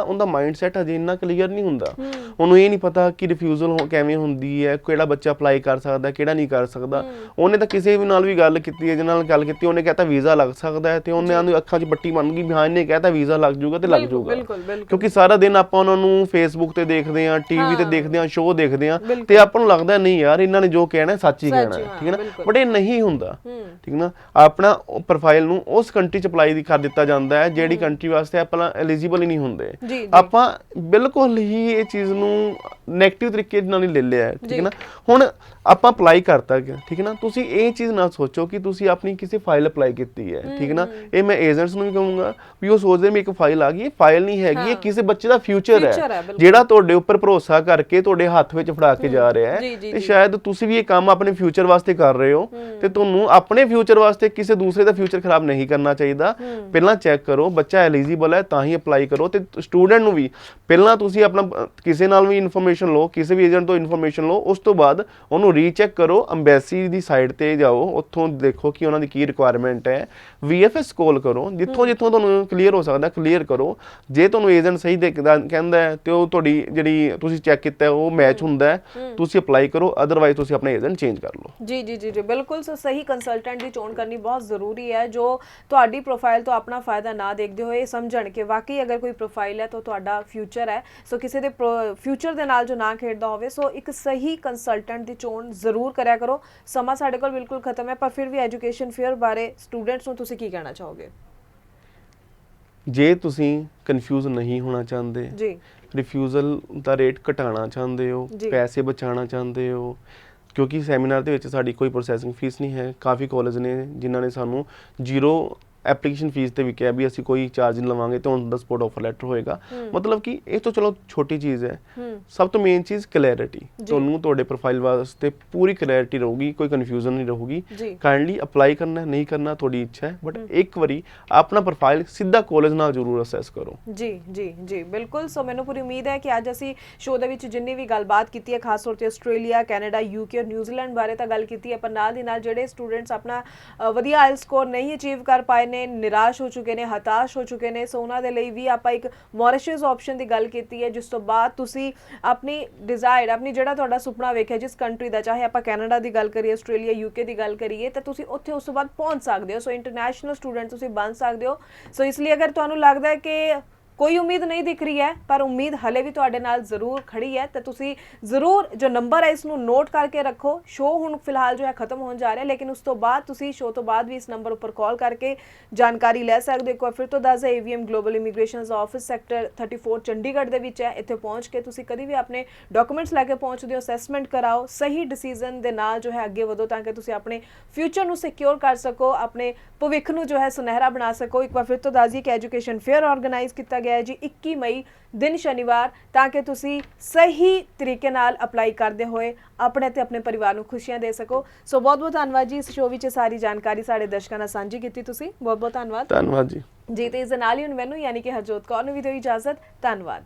ਉਹਦਾ ਮਾਈਂਡਸੈਟ ਹਜੇ ਇੰਨਾ ਕਲੀਅਰ ਨਹੀਂ ਹੁੰਦਾ। ਉਹਨੂੰ ਇਹ ਨਹੀਂ ਪਤਾ ਕਿ ਰਿਫਿਊਜ਼ਲ ਕਿਵੇਂ ਹੁੰਦੀ ਹੈ, ਕਿਹੜਾ ਬੱਚਾ ਅਪਲਾਈ ਕਰ ਸਕਦਾ, ਕਿਹੜਾ ਨਹੀਂ ਕਰ ਸਕਦਾ। ਉਹਨੇ ਤਾਂ ਕਿਸੇ ਵੀ ਨਾਲ ਵੀ ਗੱਲ ਕੀਤੀ ਹੈ, ਜਿਹਦੇ ਨਾਲ ਗੱਲ ਕੀਤੀ, ਉਹਨੇ ਕਹਤਾ ਵੀਜ਼ਾ ਲੱਗ ਸਕਦਾ ਹੈ ਤੇ ਉਹਨੇ ਆਂਦੀ ਅੱਖਾਂ 'ਚ ਬੱਟੀ ਬਣ ਗਈ ਵੀ ਹਾਂ ਇਹਨੇ ਕਹਤਾ ਵੀਜ਼ਾ ਲੱਗ ਜਾਊਗਾ ਤੇ ਲੱਗ ਜਾਊਗਾ। ਕਿਉਂਕਿ ਸਾਰਾ ਦਿਨ ਆਪਾਂ ਉਹਨਾਂ ਨੂੰ ਫੇਸਬੁੱਕ ਤੇ ਦੇਖਦੇ ਹਾਂ, ਟੀਵੀ ਤੇ ਦੇਖਦੇ ਹਾਂ, ਸ਼ੋਅ ਦੇਖਦੇ ਹਾਂ ਤੇ ਆਪਾਂ ਨੂੰ ਲੱਗਦਾ ਨਹੀਂ ਯਾਰ ਇਹਨਾਂ ਨੇ ਜੋ ਕਹਿਣਾ ਸੱਚ ਹੀ ਕਹਿਣਾ ਹੈ। ਠੀਕ ਹੈ ਨਾ, ਬਟ ਇਹ ਨਹੀਂ ਹੁੰਦਾ। ਠੀਕ ਨਾ, ਆਪਣਾ ਪ੍ਰੋਫਾਈਲ ਨੂੰ ਉਸ ਕੰਟਰੀ 'ਚ ਅਪਲਾਈ ਕਰ ਦਿੱਤਾ ਜਾਂਦਾ ਹੈ ਜਿਹੜੀ ਕੰਟਰੀ ਵਾਸਤੇ ਆਪਾਂ ਐਲੀਜੀਬਲ ਹੀ ਨਹੀਂ ਹੁੰਦੇ। ਆਪਾਂ ਬਿਲਕੁਲ ਹੀ ਇਹ ਚੀਜ਼ ਨੂੰ ਨੈਗੇਟਿਵ ਤਰੀਕੇ ਨਾਲ ਹੀ ਲੈ ਲਿਆ। ਠੀਕ ਹੈ ਨਾ, ਹੁਣ ਆਪਾਂ ਅਪਲਾਈ ਕਰਤਾ ਗਿਆ। ਠੀਕ ਹੈ ਨਾ, ਤੁਸੀਂ ਇਹ ਚੀਜ਼ ਨਾ ਸੋਚੋ ਕਿ ਤੁਸੀਂ ਆਪਣੀ ਕਿਸੇ ਫਾਈਲ ਅਪਲਾਈ ਕੀਤੀ ਹੈ। ਠੀਕ ਹੈ ਨਾ, ਇਹ ਮੈਂ ਏਜੰਟਸ ਨੂੰ ਵੀ ਕਹੂੰਗਾ ਵੀ ਉਹ ਸੋਚਦੇ ਵੀ ਇੱਕ ਫਾਈਲ ਆ ਗਈ, ਇਹ ਫਾਈਲ ਨਹੀਂ ਹੈਗੀ, ਇਹ ਕਿਸੇ ਬੱਚੇ ਦਾ ਫਿਊਚਰ ਹੈ ਜਿਹੜਾ ਤੁਹਾਡੇ ਉੱਪਰ ਭਰੋਸਾ ਕਰਕੇ ਤੁਹਾਡੇ ਹੱਥ ਵਿੱਚ ਫੜਾ ਕੇ ਜਾ ਰਿਹਾ ਹੈ। ਤੇ ਸ਼ਾਇਦ ਤੁਸੀਂ ਵੀ ਇਹ ਕੰਮ ਆਪਣੇ ਫਿਊਚਰ ਵਾਸਤੇ ਕਰ ਰਹੇ ਹੋ ਤੇ ਤੁਹਾਨੂੰ ਆਪਣੇ ਫਿਊਚਰ ਵਾਸਤੇ ਕਿਸੇ ਦੂਸਰੇ ਦਾ ਫਿਊਚਰ ਖਰਾਬ ਨਹੀਂ ਕਰਨਾ ਚਾਹੀਦਾ। ਪਹਿਲਾਂ ਚੈੱਕ ਕਰੋ ਬੱਚਾ ਐਲੀਜੀਬਲ ਹੈ ਤਾਂ ਹੀ ਅਪਲਾਈ ਕਰੋ। ਤੇ ਸਟੂਡੈਂਟ ਨੂੰ ਵੀ ਪਹਿਲਾਂ ਤੁਸੀਂ ਆਪਣਾ ਕਿਸੇ ਨਾਲ ਵੀ ਇਨਫੋਰਮੇਸ਼ਨ ਲਓ, ਕਿਸੇ ਵੀ ਏਜੰਟ ਤੋਂ ਇਨਫੋਰਮੇਸ਼ਨ ਲਓ, ਉਸ ਤੋਂ ਬਾਅਦ ਉਹਨੂੰ ਰੀਚੈਕ ਕਰੋ। ਅੰਬੈਸੀ ਦੀ ਸਾਈਟ ਤੇ ਜਾਓ, ਉੱਥੋਂ ਦੇਖੋ ਕਿ ਉਹਨਾਂ ਦੀ ਕੀ ਰਿਕੁਆਇਰਮੈਂਟ ਹੈ। VFS ਕਾਲ ਕਰੋ, ਜਿੱਥੋਂ ਤੁਹਾਨੂੰ ਕਲੀਅਰ ਹੋ ਸਕਦਾ ਕਲੀਅਰ ਕਰੋ। ਜੇ ਤੁਹਾਨੂੰ ਏਜੰਟ ਸਹੀ ਕਹਿੰਦਾ ਹੈ ਤੇ ਉਹ ਤੁਹਾਡੀ ਜਿਹੜੀ ਤੁਸੀਂ ਚੈੱਕ ਕੀਤਾ ਉਹ ਮੈਚ ਹੁੰਦਾ ਹੈ, ਤੁਸੀਂ ਅਪਲਾਈ ਕਰੋ। ਅਦਰਵਾਈਜ਼ ਤੁਸੀਂ ਆਪਣਾ ਏਜੰਟ ਚੇਂਜ ਕਰ ਲਓ। ਜੀ ਜੀ ਜੀ ਜੀ ਬਿਲਕੁਲ। ਸੋ ਸਹੀ ਕੰਸਲਟੈਂਟ ਦੀ ਚੋਣ ਕਰਨੀ ਬਹੁਤ ਜ਼ਰੂਰੀ ਹੈ, ਜੋ ਤੁਹਾਡੀ ਪ੍ਰੋਫਾਈਲ ਤੋਂ ਆਪਣਾ ਫਾਇਦਾ ਨਾ ਦੇਖਦੇ ਹੋਏ ਸਮਝਣ ਕਿ ਵਾਕਈ ਅਗਰ ਕੋਈ ਪ੍ਰੋਫਾਈਲ ਹੈ ਤਾਂ ਤੁਹਾਡਾ ਫਿਊਚਰ ਹੈ। ਸੋ ਕਿਸੇ ਦੇ ਫਿਊਚਰ ਦੇ ਨਾਲ ਜੋ ਨਾ ਖੇਡਦਾ ਹੋਵੇ, ਸੋ ਇੱਕ ਸਹੀ ਕੰਸਲਟੈਂਟ ਦੀ ਚੋਣ ਜ਼ਰੂਰ ਕਰਿਆ ਕਰੋ। ਸਮਾਂ ਸਾਡੇ ਕੋਲ ਬਿਲਕੁਲ ਖਤਮ ਹੈ, ਪਰ ਫਿਰ ਵੀ ਐਜੂਕੇਸ਼ਨ ਫੇਅਰ ਬਾਰੇ ਸਟੂਡੈਂਟਸ ਨੂੰ ਤੁਸੀਂ ਕੀ ਕਹਿਣਾ ਚਾਹੋਗੇ? ਜੇ ਤੁਸੀਂ ਕਨਫਿਊਜ਼ ਨਹੀਂ ਹੋਣਾ ਚਾਹੁੰਦੇ, ਜੀ ਰਿਫਿਊਜ਼ਲ ਦਾ ਰੇਟ ਘਟਾਉਣਾ ਚਾਹੁੰਦੇ ਹੋ, ਪੈਸੇ ਬਚਾਉਣਾ ਚਾਹੁੰਦੇ ਹੋ, ਕਿਉਂਕਿ ਸੈਮੀਨਾਰ ਦੇ ਵਿੱਚ ਸਾਡੀ ਕੋਈ ਪ੍ਰੋਸੈਸਿੰਗ ਫੀਸ ਨਹੀਂ ਹੈ। ਕਾਫੀ ਕਾਲਜ ਨੇ ਜਿਨ੍ਹਾਂ ਨੇ ਸਾਨੂੰ 0 ਐਪਲੀਕੇਸ਼ਨ ਫੀਸ ਤੇ ਵੀ ਕਿਹਾ ਵੀ ਅਸੀਂ ਕੋਈ ਚਾਰਜ ਨਹੀਂ ਲਵਾਂਗੇ ਤੇ on the spot offer letter ਹੋਏਗਾ। ਮਤਲਬ ਕਿ ਇਹ ਤਾਂ ਚਲੋ ਛੋਟੀ ਚੀਜ਼ ਹੈ। ਸਭ ਤੋਂ ਮੇਨ ਚੀਜ਼ ਕਲੈਰਿਟੀ। ਤੁਹਾਨੂੰ ਤੁਹਾਡੇ ਪ੍ਰੋਫਾਈਲ ਵਾਸਤੇ ਪੂਰੀ ਕਲੈਰਿਟੀ ਰਹੂਗੀ, ਕੋਈ ਕਨਫਿਊਜ਼ਨ ਨਹੀਂ ਰਹੂਗੀ। ਕਾਈਂਡਲੀ ਅਪਲਾਈ ਕਰਨਾ ਨਹੀਂ ਕਰਨਾ ਤੁਹਾਡੀ ਇੱਛਾ ਹੈ, ਬਟ ਇੱਕ ਵਾਰੀ ਆਪਣਾ ਪ੍ਰੋਫਾਈਲ ਸਿੱਧਾ ਕਾਲਜ ਨਾਲ ਜ਼ਰੂਰ ਅਸੈਸ ਕਰੋ। ਜੀ ਜੀ ਜੀ ਬਿਲਕੁਲ। ਸੋ ਮੈਨੂੰ ਪੂਰੀ ਉਮੀਦ ਹੈ ਕਿ ਅੱਜ ਅਸੀਂ ਸ਼ੋਅ ਦੇ ਵਿੱਚ ਜਿੰਨੀ ਵੀ ਗੱਲਬਾਤ ਕੀਤੀ ਹੈ, ਖਾਸ ਤੌਰ ਤੇ ਆਸਟ੍ਰੇਲੀਆ, ਕੈਨੇਡਾ, UK ਔਰ ਨਿਊਜ਼ੀਲੈਂਡ ਬਾਰੇ ਤਾਂ ਗੱਲ ਕੀਤੀ ਹੈ, ਪਰ ਨਾਲ ਦੀ ਨਾਲ ਜਿਹੜੇ ਸਟੂਡੈਂਟਸ ਆਪਣਾ ਵਧੀਆ ਆਇਲ ਸਕੋਰ ਨਹੀਂ ਅਚੀਵ ਕਰ ਪਾਏ ਨੇ, ਨਿਰਾਸ਼ ਹੋ ਚੁੱਕੇ ਨੇ, ਹਤਾਸ਼ ਹੋ ਚੁੱਕੇ ਨੇ, ਸੋ ਉਹਨਾਂ ਦੇ ਲਈ ਵੀ ਆਪਾਂ ਇੱਕ ਮੌਰੀਸ਼ੀਅਸ ਆਪਸ਼ਨ ਦੀ ਗੱਲ ਕੀਤੀ ਹੈ, ਜਿਸ ਤੋਂ ਬਾਅਦ ਤੁਸੀਂ ਆਪਣੀ ਡਿਜ਼ਾਇਰ, ਆਪਣੀ ਜਿਹੜਾ ਤੁਹਾਡਾ ਸੁਪਨਾ ਵੇਖਿਆ ਜਿਸ ਕੰਟਰੀ ਦਾ, ਚਾਹੇ ਆਪਾਂ ਕੈਨੇਡਾ ਦੀ ਗੱਲ ਕਰੀਏ, ਆਸਟ੍ਰੇਲੀਆ, UK ਦੀ ਗੱਲ ਕਰੀਏ, ਤਾਂ ਤੁਸੀਂ ਉੱਥੇ ਉਸ ਤੋਂ ਬਾਅਦ ਪਹੁੰਚ ਸਕਦੇ ਹੋ। ਸੋ ਇੰਟਰਨੈਸ਼ਨਲ ਸਟੂਡੈਂਟ ਤੁਸੀਂ ਬਣ ਸਕਦੇ ਹੋ। ਸੋ ਇਸ ਲਈ ਅਗਰ ਤੁਹਾਨੂੰ ਲੱਗਦਾ ਹੈ ਕਿ ਕੋਈ ਉਮੀਦ ਨਹੀਂ ਦਿਖ ਰਹੀ ਹੈ, ਪਰ ਉਮੀਦ ਹਲੇ ਵੀ ਤੁਹਾਡੇ ਨਾਲ ਜ਼ਰੂਰ ਖੜੀ ਹੈ, ਤਾਂ ਤੁਸੀਂ ਜ਼ਰੂਰ ਜੋ ਨੰਬਰ ਹੈ ਇਸ ਨੂੰ ਨੋਟ ਕਰਕੇ ਰੱਖੋ। ਸ਼ੋਅ ਹੁਣ ਫਿਲਹਾਲ ਜੋ ਹੈ ਖਤਮ ਹੋਣ ਜਾ ਰਿਹਾ, ਲੇਕਿਨ ਉਸ ਤੋਂ ਬਾਅਦ ਤੁਸੀਂ ਸ਼ੋਅ ਤੋਂ ਬਾਅਦ ਵੀ ਇਸ ਨੰਬਰ ਉੱਪਰ ਕਾਲ ਕਰਕੇ ਜਾਣਕਾਰੀ ਲੈ ਸਕਦੇ ਹੋ। ਇੱਕ ਵਾਰ ਫਿਰ ਤੋਂ ਦੱਸ ਦਿਆਂ, AVM global immigrations office sector 34 Chandigarh ਦੇ ਵਿੱਚ ਹੈ। ਇੱਥੇ ਪਹੁੰਚ ਕੇ ਤੁਸੀਂ ਕਦੀ ਵੀ ਆਪਣੇ ਡਾਕੂਮੈਂਟਸ ਲੈ ਕੇ ਪਹੁੰਚਦੇ ਹੋ, ਅਸੈਸਮੈਂਟ ਕਰਾਓ, ਸਹੀ ਡਿਸੀਜਨ ਦੇ ਨਾਲ ਜੋ ਹੈ ਅੱਗੇ ਵਧੋ, ਤਾਂ ਕਿ ਤੁਸੀਂ ਆਪਣੇ ਫਿਊਚਰ ਨੂੰ ਸਿਕਿਉਰ ਕਰ ਸਕੋ, ਆਪਣੇ ਭਵਿੱਖ ਨੂੰ ਜੋ ਹੈ ਸੁਨਹਿਰਾ ਬਣਾ ਸਕੋ। ਇੱਕ ਵਾਰ ਫਿਰ ਤੋਂ ਦੱਸ ਦਈਏ ਕਿ ਐਜੂਕੇਸ਼ਨ ਫੇਅਰ ਆਰਗੇਨਾਈਜ਼ ਕੀਤਾ ਗਿਆ ਹੈ ਜੀ 21 ਮਈ ਦਿਨ ਸ਼ਨੀਵਾਰ, ਤਾਂ ਕਿ ਤੁਸੀਂ ਸਹੀ ਤਰੀਕੇ ਨਾਲ ਅਪਲਾਈ ਕਰਦੇ ਹੋਏ ਆਪਣੇ ਤੇ ਆਪਣੇ ਪਰਿਵਾਰ ਨੂੰ ਖੁਸ਼ੀਆਂ ਦੇ ਸਕੋ। ਸੋ ਬਹੁਤ ਬਹੁਤ ਧੰਨਵਾਦ ਜੀ, ਇਸ ਸ਼ੋਅ ਵਿੱਚ ਸਾਰੀ ਜਾਣਕਾਰੀ ਸਾਡੇ ਦਰਸ਼ਕਾਂ ਨਾਲ ਸਾਂਝੀ ਕੀਤੀ ਤੁਸੀਂ, ਬਹੁਤ ਬਹੁਤ ਧੰਨਵਾਦ। ਧੰਨਵਾਦ ਜੀ। ਜੀ ਤੇ ਇਸ ਦੇ ਨਾਲ ਹੀ ਹੁਣ ਮੈਨੂੰ ਯਾਨੀ ਕਿ ਹਰਜੋਤ ਕੌਰ ਨੂੰ ਵੀ ਦਿਓ ਇਜਾਜ਼ਤ। ਧੰਨਵਾਦ।